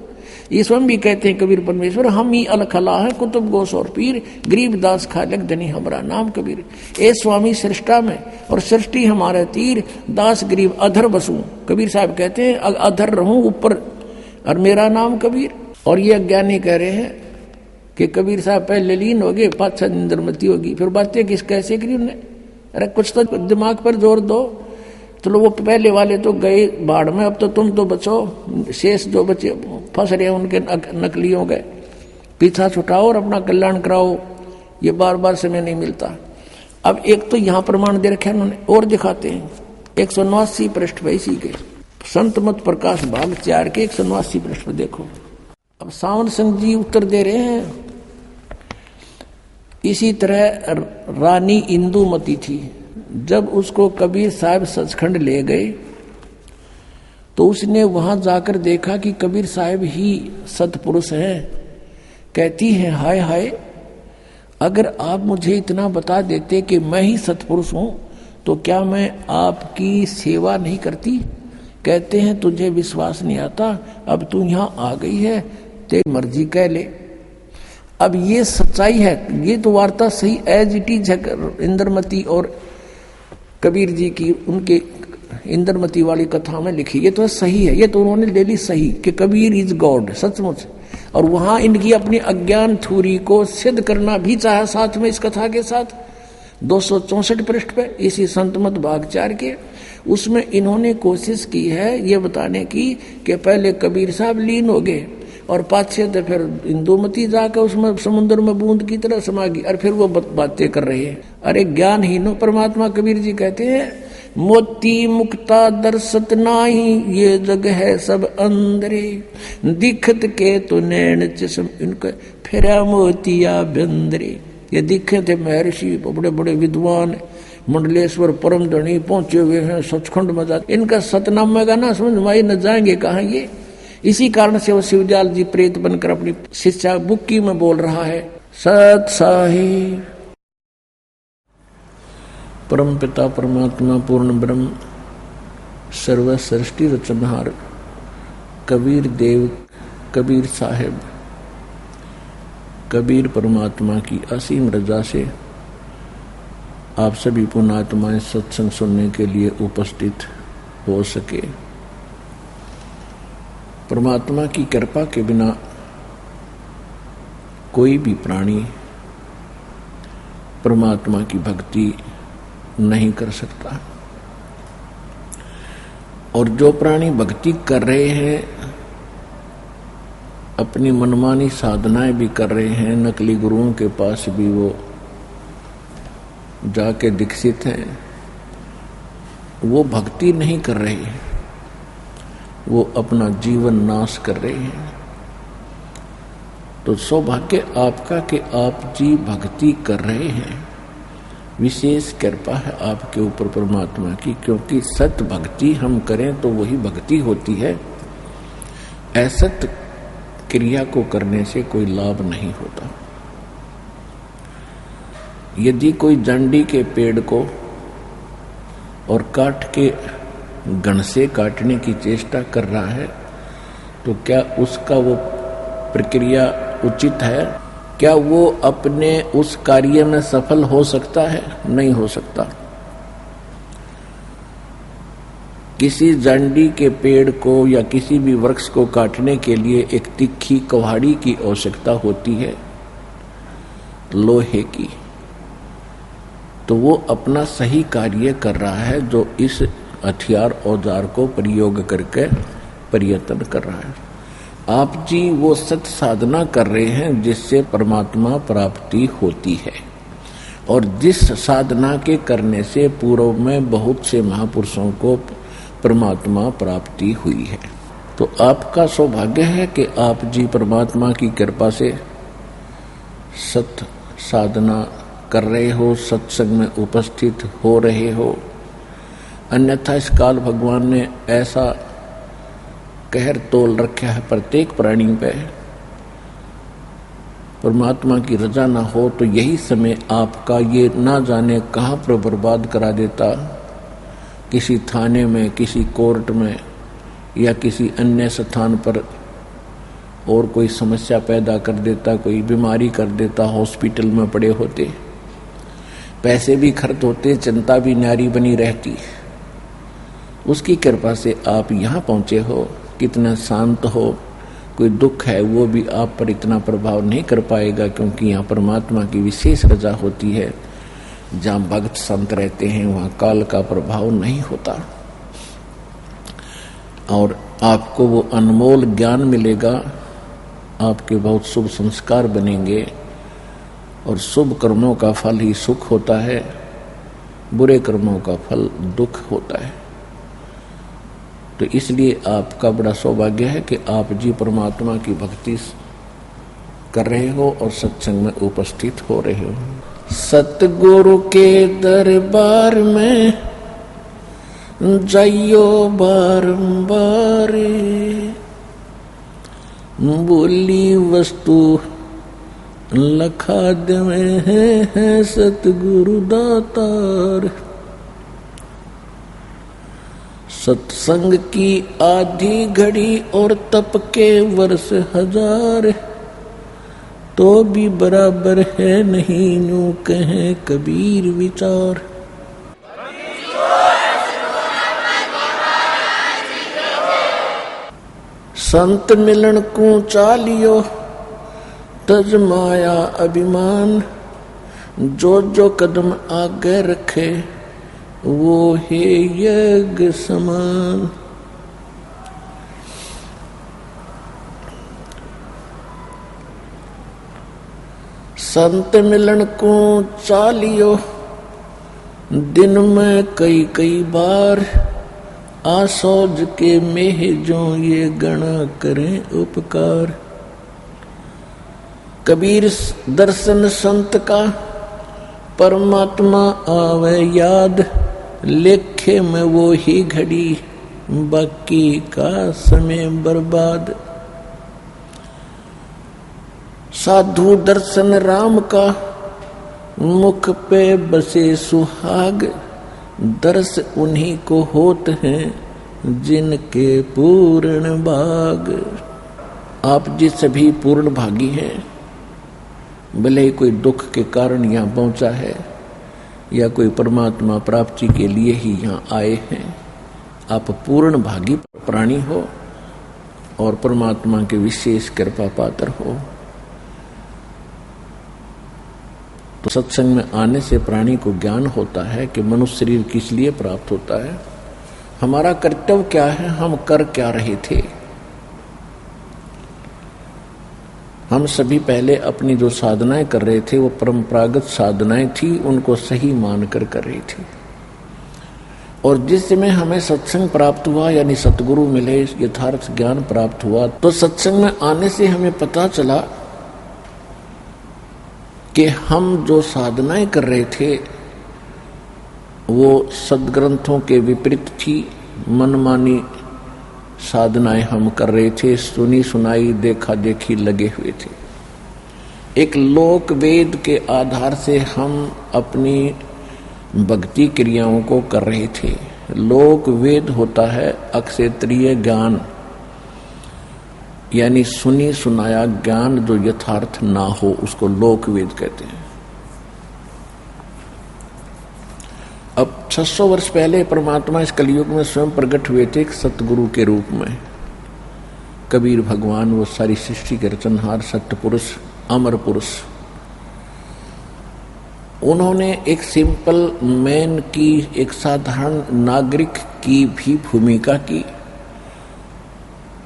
ये स्वयं भी कहते हैं कबीर परमेश्वर, हम ही अलखला है कुतुब गोस और पीर, गरीबदास खालक धनी हमारा नाम कबीर। ए स्वामी सृष्टा में और सृष्टि हमारे तीर, दास गरीब अधर बसूं। कबीर साहब कहते हैं अधर रहूं ऊपर और मेरा नाम कबीर। और ये अज्ञानी कह रहे हैं कि कबीर साहब पहले लीन हो गए, 5-6 इंद्रमती होगी। फिर बातें किस कैसे करी उन्होंने? अरे कुछ तो दिमाग पर जोर दो। तो वो पहले वाले तो गए बाढ़ में, अब तो तुम तो बचो, शेष जो बचे फंस रहे हैं उनके नकलियों के पीछा छुटाओ और अपना कल्याण कराओ। ये बार बार समय नहीं मिलता। अब एक तो यहाँ प्रमाण दे रखे उन्होंने, और दिखाते हैं 189 पृष्ठ पे इसी के संत मत प्रकाश भाग 4 के 189 पृष्ठ पे देखो। अब सावन सिंह जी उत्तर दे रहे हैं, इसी तरह रानी इंदुमती थी। जब उसको कबीर साहब सचखंड ले गए तो उसने वहां जाकर देखा कि कबीर साहब ही सतपुरुष हैं। कहती है हाय हाय, अगर आप मुझे इतना बता देते कि मैं ही सत्पुरुष हूं तो क्या मैं आपकी सेवा नहीं करती? कहते हैं तुझे विश्वास नहीं आता, अब तू यहां आ गई है, तेरी मर्जी कह ले। अब ये सच्चाई है, ये तो वार्ता सही एज इट इज है। इंद्रमती और कबीर जी की उनके इंद्रमती वाली कथा में लिखी, ये तो सही है, ये तो उन्होंने ले ली सही कि कबीर इज गॉड, सचमुच। और वहां इनकी अपनी अज्ञान थ्योरी को सिद्ध करना भी चाहा साथ में इस कथा के साथ 264 पृष्ठ पे इसी संत मत भाग 4 के, उसमें इन्होंने कोशिश की है ये बताने की कि पहले कबीर साहब लीन हो गए और पाछे तो फिर इंदुमती जाकर उसमें समुद्र में बूंद की तरह समा गई और फिर वो बातें कर रहे हैं। अरे ज्ञानहीनो परमात्मा, कबीर जी कहते हैं मोती मुक्ता दर्शत नाही, ये जग है सब अंदरे, दिखत के तो नैन चश्म इनके फिरा मोतिया बंदरे। ये दिखे थे महर्षि, बड़े बड़े विद्वान, मंडलेश्वर परम धनी पहुंचे हुए हैं सचखंड मजा, इनका सतनामे का ना समझ में न जाएंगे कहा ये। इसी कारण से वो शिवजाल जी प्रेत बनकर अपनी शिष्या बुक्की में बोल रहा है, सत साहिब परम पिता परमात्मा पूर्ण ब्रह्म सर्व सृष्टि रचनहार कबीर देव कबीर साहेब कबीर परमात्मा की असीम रजा से आप सभी पुण्यात्माएं सत्संग सुनने के लिए उपस्थित हो सके। परमात्मा की कृपा के बिना कोई भी प्राणी परमात्मा की भक्ति नहीं कर सकता। और जो प्राणी भक्ति कर रहे हैं, अपनी मनमानी साधनाएं भी कर रहे हैं, नकली गुरुओं के पास भी वो जाके दीक्षित हैं, वो भक्ति नहीं कर रहे हैं, वो अपना जीवन नाश कर रहे हैं। तो सौभाग्य आपका कि आप जी भक्ति कर रहे हैं, विशेष कृपा है आपके ऊपर परमात्मा की, क्योंकि सत भक्ति हम करें तो वही भक्ति होती है। असत क्रिया को करने से कोई लाभ नहीं होता। यदि कोई जंडी के पेड़ को और काट के गण से काटने की चेष्टा कर रहा है तो क्या उसका वो प्रक्रिया उचित है? क्या वो अपने उस कार्य में सफल हो सकता है? नहीं हो सकता। किसी जंडी के पेड़ को या किसी भी वृक्ष को काटने के लिए एक तिखी कुल्हाड़ी की आवश्यकता होती है, लोहे की। तो वो अपना सही कार्य कर रहा है जो इस हथियार औजार को प्रयोग करके प्रयत्न कर रहा है। आप जी वो सत साधना कर रहे हैं जिससे परमात्मा प्राप्ति होती है, और जिस साधना के करने से पूर्व में बहुत से महापुरुषों को परमात्मा प्राप्ति हुई है। तो आपका सौभाग्य है कि आप जी परमात्मा की कृपा से सत साधना कर रहे हो, सत्संग में उपस्थित हो रहे हो। अन्यथा इस काल भगवान ने ऐसा कहर तोल रखा है प्रत्येक प्राणी पे, परमात्मा की रजा ना हो तो यही समय आपका ये ना जाने कहाँ पर बर्बाद करा देता, किसी थाने में, किसी कोर्ट में या किसी अन्य स्थान पर और कोई समस्या पैदा कर देता, कोई बीमारी कर देता, हॉस्पिटल में पड़े होते, पैसे भी खर्च होते, चिंता भी न्यारी बनी रहती। उसकी कृपा से आप यहाँ पहुँचे हो, कितना शांत हो, कोई दुख है वो भी आप पर इतना प्रभाव नहीं कर पाएगा, क्योंकि यहाँ परमात्मा की विशेष रजा होती है। जहाँ भक्त संत रहते हैं वहाँ काल का प्रभाव नहीं होता, और आपको वो अनमोल ज्ञान मिलेगा, आपके बहुत शुभ संस्कार बनेंगे, और शुभ कर्मों का फल ही सुख होता है, बुरे कर्मों का फल दुख होता है। तो इसलिए आपका बड़ा सौभाग्य है कि आप जी परमात्मा की भक्ति कर रहे हो और सत्संग में उपस्थित हो रहे हो। सतगुरु के दरबार में जाइयो बारंबार, बोली वस्तु लखा देवे हैं सतगुरु दातार। सत्संग की आधी घड़ी और तप के वर्ष हजार, तो भी बराबर है नहीं यूं कहें कबीर विचार। संत मिलन को चालियो तज माया अभिमान, जो जो कदम आगे रखे वो है यज्ञ समान। संत मिलन को चालियो दिन में कई कई बार, आसोज के मेह जो ये गणा करें उपकार। कबीर दर्शन संत का परमात्मा आवे याद, लेखे में वो ही घड़ी बाकी का समय बर्बाद। साधु दर्शन राम का मुख पे बसे सुहाग, दर्श उन्हीं को होते हैं जिनके पूर्ण भाग। आप जी सभी पूर्ण भागी हैं, भले ही कोई दुख के कारण यहाँ पहुंचा है या कोई परमात्मा प्राप्ति के लिए ही यहाँ आए हैं। आप पूर्ण भागी प्राणी हो और परमात्मा के विशेष कृपा पात्र हो। तो सत्संग में आने से प्राणी को ज्ञान होता है कि मनुष्य शरीर किस लिए प्राप्त होता है, हमारा कर्तव्य क्या है, हम कर क्या रहे थे। हम सभी पहले अपनी जो साधनाएं कर रहे थे वो परंपरागत साधनाएं थी, उनको सही मानकर कर रही थी। और जिस समय हमें सत्संग प्राप्त हुआ यानी सतगुरु मिले, यथार्थ ज्ञान प्राप्त हुआ, तो सत्संग में आने से हमें पता चला कि हम जो साधनाएं कर रहे थे वो सदग्रंथों के विपरीत थी। मनमानी साधनाएं हम कर रहे थे, सुनी सुनाई देखा देखी लगे हुए थे। एक लोक वेद के आधार से हम अपनी भक्ति क्रियाओं को कर रहे थे। लोक वेद होता है अक्षेत्रीय ज्ञान, यानी सुनी सुनाया ज्ञान जो यथार्थ ना हो उसको लोक वेद कहते हैं। अब 600 वर्ष पहले परमात्मा इस कलयुग में स्वयं प्रकट हुए थे एक सतगुरु के रूप में। कबीर भगवान वो सारी सृष्टि के रचनहार सत्य पुरुष, अमर पुरुष, उन्होंने एक सिंपल मैन की, एक साधारण नागरिक की भी भूमिका की।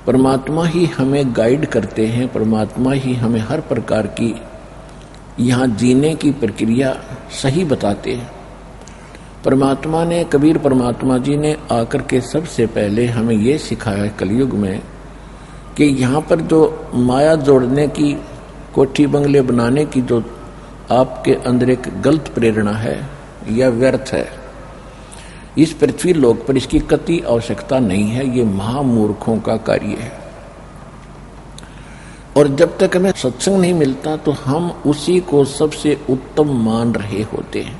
परमात्मा ही हमें गाइड करते हैं, परमात्मा ही हमें हर प्रकार की यहाँ जीने की प्रक्रिया सही बताते हैं। परमात्मा ने, कबीर परमात्मा जी ने आकर के सबसे पहले हमें ये सिखाया कलयुग में कि यहाँ पर जो माया जोड़ने की, कोठी बंगले बनाने की जो आपके अंदर एक गलत प्रेरणा है यह व्यर्थ है। इस पृथ्वी लोक पर इसकी कति आवश्यकता नहीं है, ये महामूर्खों का कार्य है। और जब तक हमें सत्संग नहीं मिलता तो हम उसी को सबसे उत्तम मान रहे होते हैं।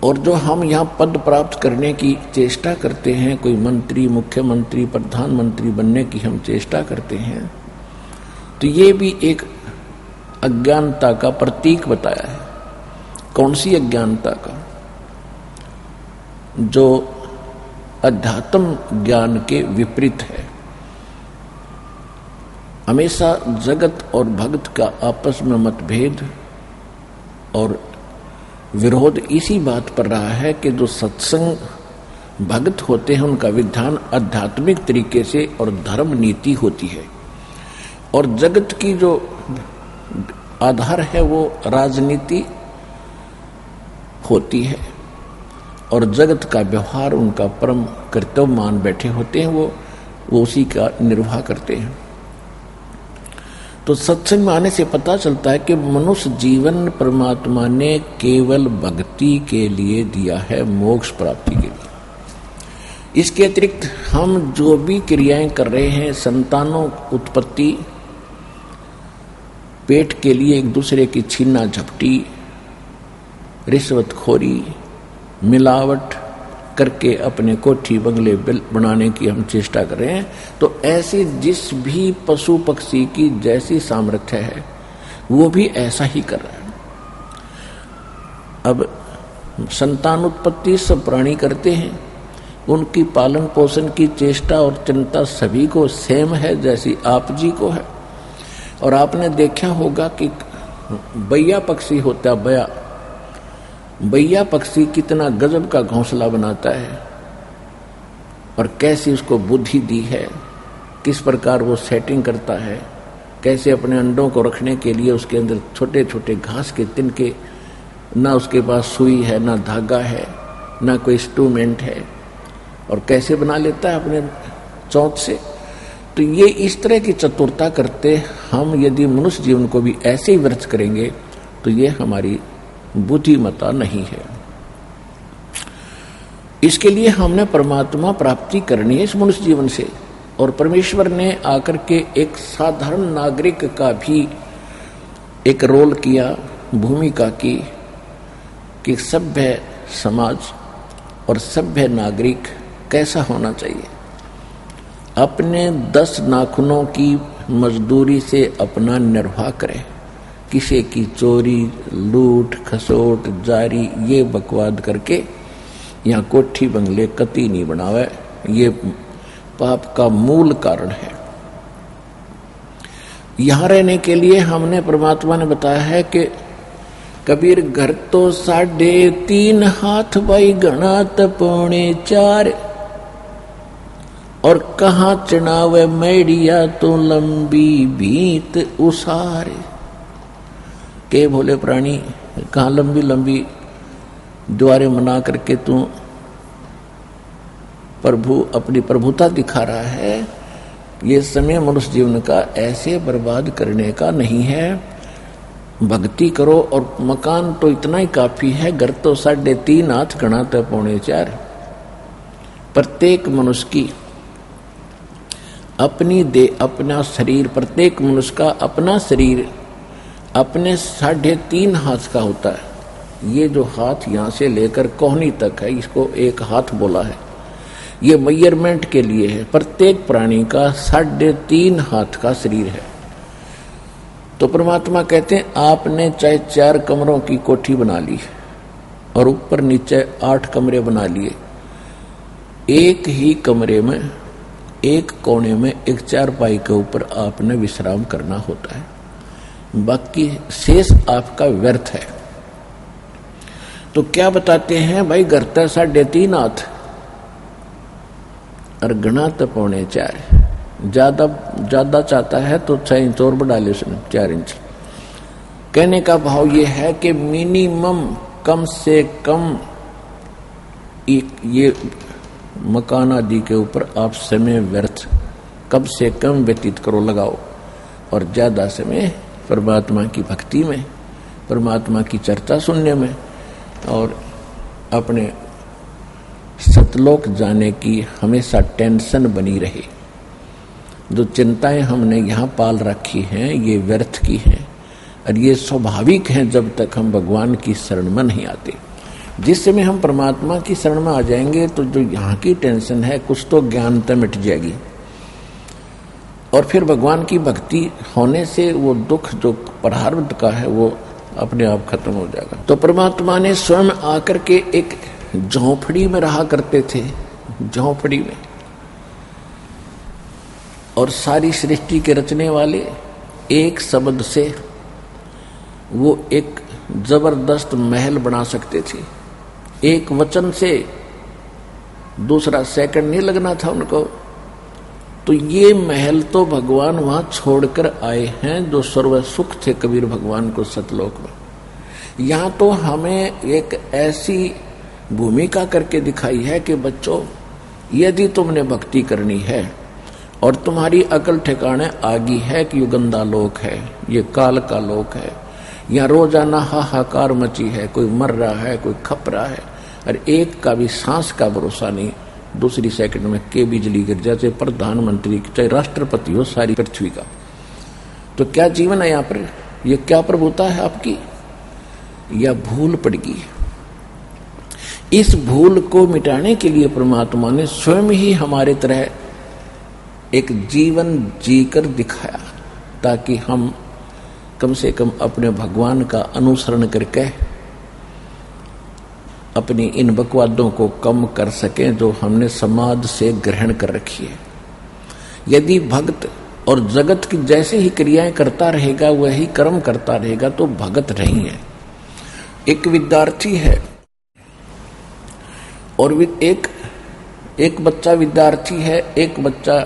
और जो हम यहाँ पद प्राप्त करने की चेष्टा करते हैं, कोई मंत्री, मुख्यमंत्री, प्रधानमंत्री बनने की हम चेष्टा करते हैं, तो ये भी एक अज्ञानता का प्रतीक बताया है। कौन सी अज्ञानता का? जो अध्यात्म ज्ञान के विपरीत है। हमेशा जगत और भक्त का आपस में मतभेद और विरोध इसी बात पर रहा है कि जो सत्संग भक्त होते हैं उनका विधान आध्यात्मिक तरीके से और धर्म नीति होती है, और जगत की जो आधार है वो राजनीति होती है, और जगत का व्यवहार उनका परम कर्तव्य मान बैठे होते हैं, वो उसी का निर्वाह करते हैं। तो सत्संग में आने से पता चलता है कि मनुष्य जीवन परमात्मा ने केवल भक्ति के लिए दिया है, मोक्ष प्राप्ति के लिए। इसके अतिरिक्त हम जो भी क्रियाएं कर रहे हैं, संतानों उत्पत्ति, पेट के लिए एक दूसरे की छीना झपटी, रिश्वतखोरी, मिलावट करके अपने कोठी बंगले बनाने की हम चेष्टा कर रहे हैं। तो ऐसी जिस भी पशु पक्षी की जैसी सामर्थ्य है वो भी ऐसा ही कर रहा है। अब संतान उत्पत्ति सब प्राणी करते हैं, उनकी पालन पोषण की चेष्टा और चिंता सभी को सेम है जैसी आप जी को है। और आपने देखा होगा कि बैया पक्षी होता है, बैया पक्षी कितना गजब का घोंसला बनाता है और कैसी उसको बुद्धि दी है, किस प्रकार वो सेटिंग करता है, कैसे अपने अंडों को रखने के लिए उसके अंदर छोटे छोटे घास के तिनके, ना उसके पास सुई है, ना धागा है, ना कोई इंस्ट्रूमेंट है, और कैसे बना लेता है अपने चौथ से। तो ये इस तरह की चतुरता करते हम यदि मनुष्य जीवन को भी ऐसे ही व्यर्थ करेंगे तो ये हमारी बुद्धिमत्ता नहीं है। इसके लिए हमने परमात्मा प्राप्ति करनी है इस मनुष्य जीवन से। और परमेश्वर ने आकर के एक साधारण नागरिक का भी एक रोल किया, भूमिका की, कि सभ्य समाज और सभ्य नागरिक कैसा होना चाहिए। अपने 10 नाखूनों की मजदूरी से अपना निर्वाह करे, किसी की चोरी, लूट, खसोट, जारी ये बकवाद करके यहाँ कोठी बंगले कती नहीं बनावे। ये पाप का मूल कारण है। यहाँ रहने के लिए हमने परमात्मा ने बताया है कि कबीर घर तो 3.5 हाथ भाई गणात 4.25 और कहाँ चढ़ावे मैडिया तो लंबी भीत उसारे। के भोले प्राणी, कहाँ लंबी लंबी द्वारे मना करके तू प्रभु अपनी प्रभुता दिखा रहा है। ये समय मनुष्य जीवन का ऐसे बर्बाद करने का नहीं है। भक्ति करो, और मकान तो इतना ही काफी है। घर तो 3.5 हाथ गणा तो 4.25। प्रत्येक मनुष्य की अपनी अपना शरीर, प्रत्येक मनुष्य का अपना शरीर अपने 3.5 हाथ का होता है। ये जो हाथ यहाँ से लेकर कोहनी तक है, इसको एक हाथ बोला है। ये मेजरमेंट के लिए है। प्रत्येक प्राणी का 3.5 हाथ का शरीर है। तो परमात्मा कहते हैं आपने चाहे 4 कमरों की कोठी बना ली और ऊपर नीचे 8 कमरे बना लिए, एक ही कमरे में एक कोने में एक चारपाई के ऊपर आपने विश्राम करना होता है, बाकी शेष आपका व्यर्थ है। तो क्या बताते हैं भाई, घर तो 3.5 हाथ और गणा तो 4.25। ज्यादा चाहता है तो 6 इंच और बढ़ा ले, 4 इंच। कहने का भाव ये है कि मिनिमम कम से कम ये मकान आदि के ऊपर आप समय व्यर्थ कम से कम व्यतीत करो, लगाओ, और ज्यादा समय परमात्मा की भक्ति में, परमात्मा की चर्चा सुनने में और अपने सतलोक जाने की हमेशा टेंशन बनी रहे। जो चिंताएं हमने यहाँ पाल रखी हैं ये व्यर्थ की हैं और ये स्वाभाविक हैं जब तक हम भगवान की शरण में नहीं आते। जिस समय हम परमात्मा की शरण में आ जाएंगे तो जो यहाँ की टेंशन है कुछ तो ज्ञानता मिट जाएगी और फिर भगवान की भक्ति होने से वो दुख जो प्रारब्ध का है वो अपने आप खत्म हो जाएगा। तो परमात्मा ने स्वयं आकर के एक झोंपड़ी में रहा करते थे, झोंपड़ी में, और सारी सृष्टि के रचने वाले एक शब्द से वो एक जबरदस्त महल बना सकते थे। एक वचन से दूसरा सेकंड नहीं लगना था उनको। तो ये महल तो भगवान वहां छोड़कर आए हैं जो सर्व सुख थे कबीर भगवान को सतलोक में। यहाँ तो हमें एक ऐसी भूमिका करके दिखाई है कि बच्चों, यदि तुमने भक्ति करनी है और तुम्हारी अकल ठिकाने आगी है कि ये गंदा लोक है, ये काल का लोक है, यहाँ रोजाना हाहाकार मची है, कोई मर रहा है, कोई खप रहा है, और एक का भी सांस का भरोसा नहीं, दूसरी सेकंड में के बिजली गिर जाए, चाहे प्रधानमंत्री चाहे राष्ट्रपति हो सारी पृथ्वी का। तो क्या जीवन है यहाँ पर? ये क्या प्रभुता है आपकी, या भूल पड़गी। इस भूल को मिटाने के लिए परमात्मा ने स्वयं ही हमारे तरह एक जीवन जीकर दिखाया, ताकि हम कम से कम अपने भगवान का अनुसरण करके अपनी इन बकवादों को कम कर सकें जो हमने समाज से ग्रहण कर रखी है। यदि भक्त और जगत की जैसे ही क्रियाएं करता रहेगा, वही कर्म करता रहेगा, तो भगत नहीं है। एक विद्यार्थी है और एक बच्चा विद्यार्थी है, एक बच्चा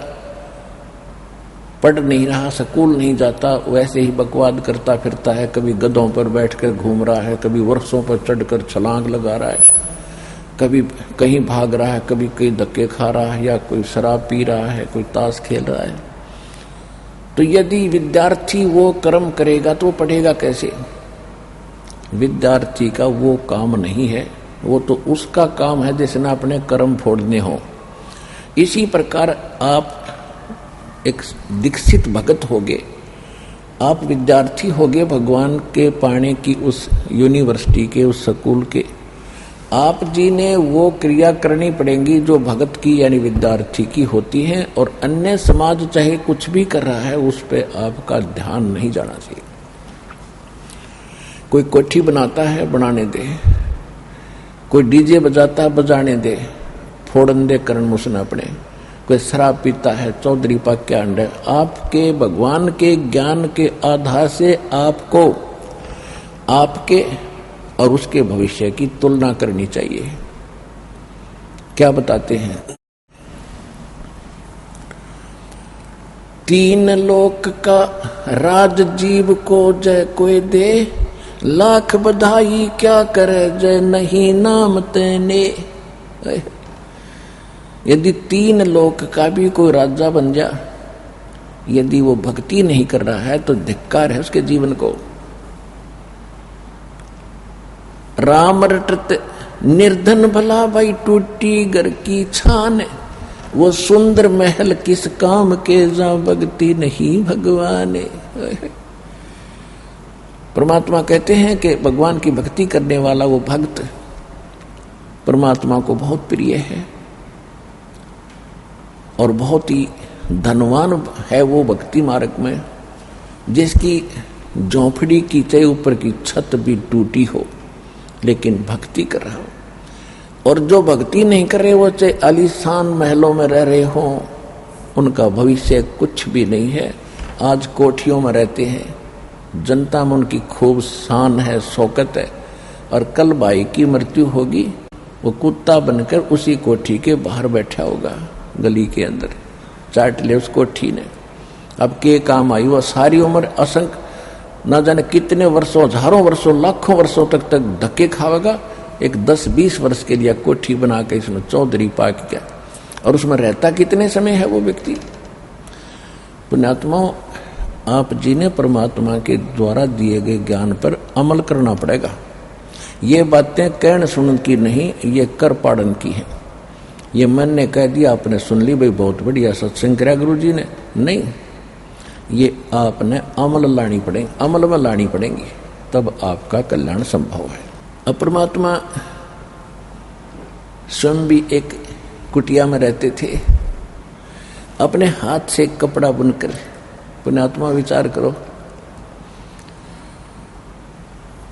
पढ़ नहीं रहा, स्कूल नहीं जाता, वैसे ही बकवाद करता फिरता है। कभी गधों पर बैठकर घूम रहा है, कभी वृक्षों पर चढ़कर छलांग लगा रहा है, कभी कहीं भाग रहा है, कभी कहीं धक्के खा रहा है, या कोई शराब पी रहा है, कोई ताश खेल रहा है। तो यदि विद्यार्थी वो कर्म करेगा तो पढ़ेगा कैसे? विद्यार्थी का वो काम नहीं है, वो तो उसका काम है जिसने अपने कर्म फोड़ने हो। इसी प्रकार आप एक दीक्षित भगत होगे, आप विद्यार्थी होगे भगवान के पाने की उस यूनिवर्सिटी के, उस स्कूल के। आप जी ने वो क्रिया करनी पड़ेगी जो भगत की यानी विद्यार्थी की होती है, और अन्य समाज चाहे कुछ भी कर रहा है उस पे आपका ध्यान नहीं जाना चाहिए। कोई कोठी बनाता है, बनाने दे, कोई डीजे बजाता है, बजाने दे, फोड़न दे करण मुसन अपने, कोई शराब पीता है, चौधरी पाक क्या अंडे। आपके भगवान के ज्ञान के आधार से आपको आपके और उसके भविष्य की तुलना करनी चाहिए। क्या बताते हैं? 3 लोक का राज जीव को जय कोई दे, लाख बधाई क्या करे जय नहीं नाम तेने। यदि 3 लोक का भी कोई राजा बन जा, यदि वो भक्ति नहीं कर रहा है तो धिक्कार है उसके जीवन को। राम रटत निर्धन भला भाई, टूटी घर की छान, वो सुंदर महल किस काम के जा भक्ति नहीं भगवान। परमात्मा कहते हैं कि भगवान की भक्ति करने वाला वो भक्त परमात्मा को बहुत प्रिय है और बहुत ही धनवान है वो भक्ति मार्ग में, जिसकी झोंपड़ी की चाहे ऊपर की छत भी टूटी हो लेकिन भक्ति कर रहा हो। और जो भक्ति नहीं कर रहे वो चाहे आलीशान महलों में रह रहे हो, उनका भविष्य कुछ भी नहीं है। आज कोठियों में रहते हैं, जनता में उनकी खूब शान है, शौकत है, और कल भाई की मृत्यु होगी, वो कुत्ता बनकर उसी कोठी के बाहर बैठा होगा गली के अंदर, चाट ले उस कोठी ने। अब के काम आई? वो सारी उम्र असंख्य न जाने कितने वर्षों, हजारों वर्षों, लाखों वर्षों तक धक्के खावेगा। एक 10-20 वर्ष के लिए कोठी बना के इसमें चौधरी पाक क्या, और उसमें रहता कितने समय है वो व्यक्ति? पुण्यात्माओं, आप जी ने परमात्मा के द्वारा दिए गए ज्ञान पर अमल करना पड़ेगा। ये बातें कहन सुनन की नहीं, ये कर पाड़न की है। ये मन ने कह दिया, आपने सुन ली, भाई बहुत बढ़िया सत्संग कराया गुरु जी ने, नहीं, ये आपने अमल लानी पड़ेगी, अमल में लानी पड़ेगी, तब आपका कल्याण संभव है। अब परमात्मा स्वयं भी एक कुटिया में रहते थे, अपने हाथ से कपड़ा बुनकर। पुण्यात्मा विचार करो,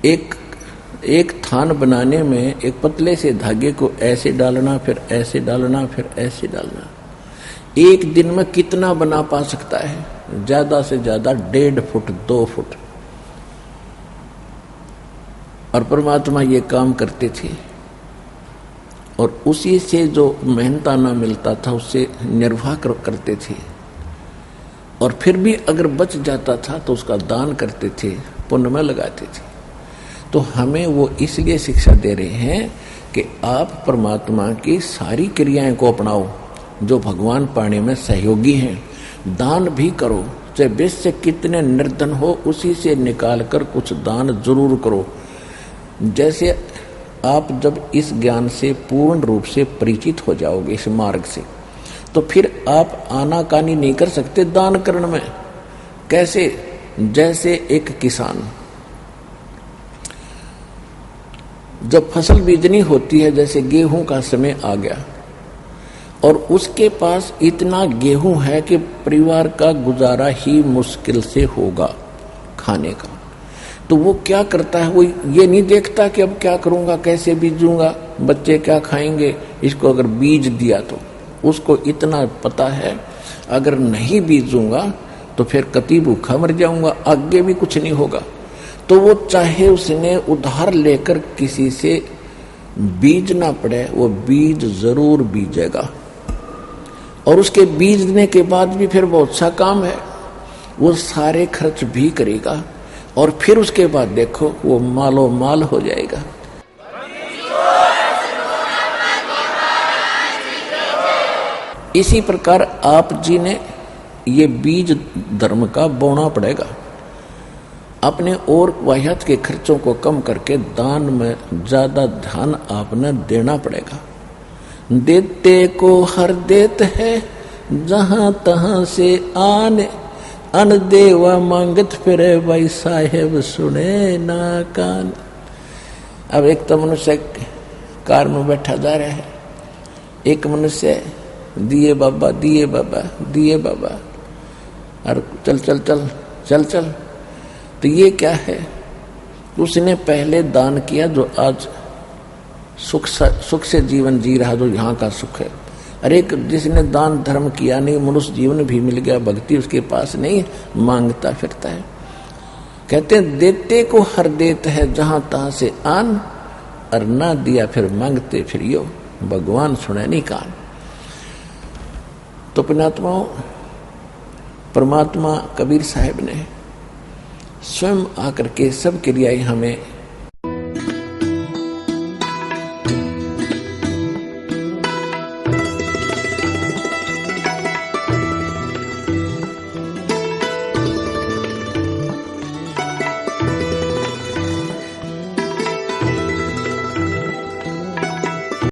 एक थान बनाने में एक पतले से धागे को ऐसे डालना, फिर ऐसे डालना, फिर ऐसे डालना, एक दिन में कितना बना पा सकता है? ज्यादा से ज्यादा 1.5 फुट 2 फुट। और परमात्मा ये काम करते थे, और उसी से जो मेहनताना मिलता था उससे निर्वाह करते थे। और फिर भी अगर बच जाता था तो उसका दान करते थे, पुण्य में लगाते थे। तो हमें वो इसलिए शिक्षा दे रहे हैं कि आप परमात्मा की सारी क्रियाएं को अपनाओ जो भगवान पाने में सहयोगी हैं। दान भी करो, चाहे बेश से कितने निर्धन हो, उसी से निकाल कर कुछ दान जरूर करो। जैसे आप जब इस ज्ञान से पूर्ण रूप से परिचित हो जाओगे इस मार्ग से, तो फिर आप आनाकानी नहीं कर सकते दान करण में। कैसे? जैसे एक किसान जब फसल बीजनी होती है, जैसे गेहूं का समय आ गया और उसके पास इतना गेहूं है कि परिवार का गुजारा ही मुश्किल से होगा खाने का, तो वो क्या करता है, वो ये नहीं देखता कि अब क्या करूंगा, कैसे बीजूंगा, बच्चे क्या खाएंगे। इसको अगर बीज दिया तो उसको इतना पता है अगर नहीं बीजूंगा तो फिर कति भूखा मर जाऊंगा, आगे भी कुछ नहीं होगा। तो वो चाहे उसने उधार लेकर किसी से बीजना पड़े, वो बीज जरूर बीजेगा। और उसके बीजने के बाद भी फिर बहुत सा काम है, वो सारे खर्च भी करेगा और फिर उसके बाद देखो वो मालो माल हो जाएगा। इसी प्रकार आप जी ने ये बीज धर्म का बोना पड़ेगा। अपने और वाह्यात के खर्चों को कम करके दान में ज्यादा ध्यान आपने देना पड़ेगा। देते को हर देत है जहां तहां से आने, अन देवा मांगत फिरे भाई साहेब सुने ना कान। अब एक तो मनुष्य कार में बैठा जा रहा है, एक मनुष्य दिए बाबा दिए बाबा दिए बाबा, और चल चल चल चल चल। तो ये क्या है, उसने पहले दान किया जो आज सुख से जीवन जी रहा, जो यहाँ का सुख है। अरे एक जिसने दान धर्म किया नहीं, मनुष्य जीवन भी मिल गया, भक्ति उसके पास नहीं, मांगता फिरता है। कहते हैं देते को हर देत है जहां तहां से आन, और ना दिया फिर मांगते फिरियो, भगवान सुने नहीं कान। तो पुण्यात्माओं, परमात्मा कबीर साहब ने स्वयं आकर के सब क्रियाएं हमें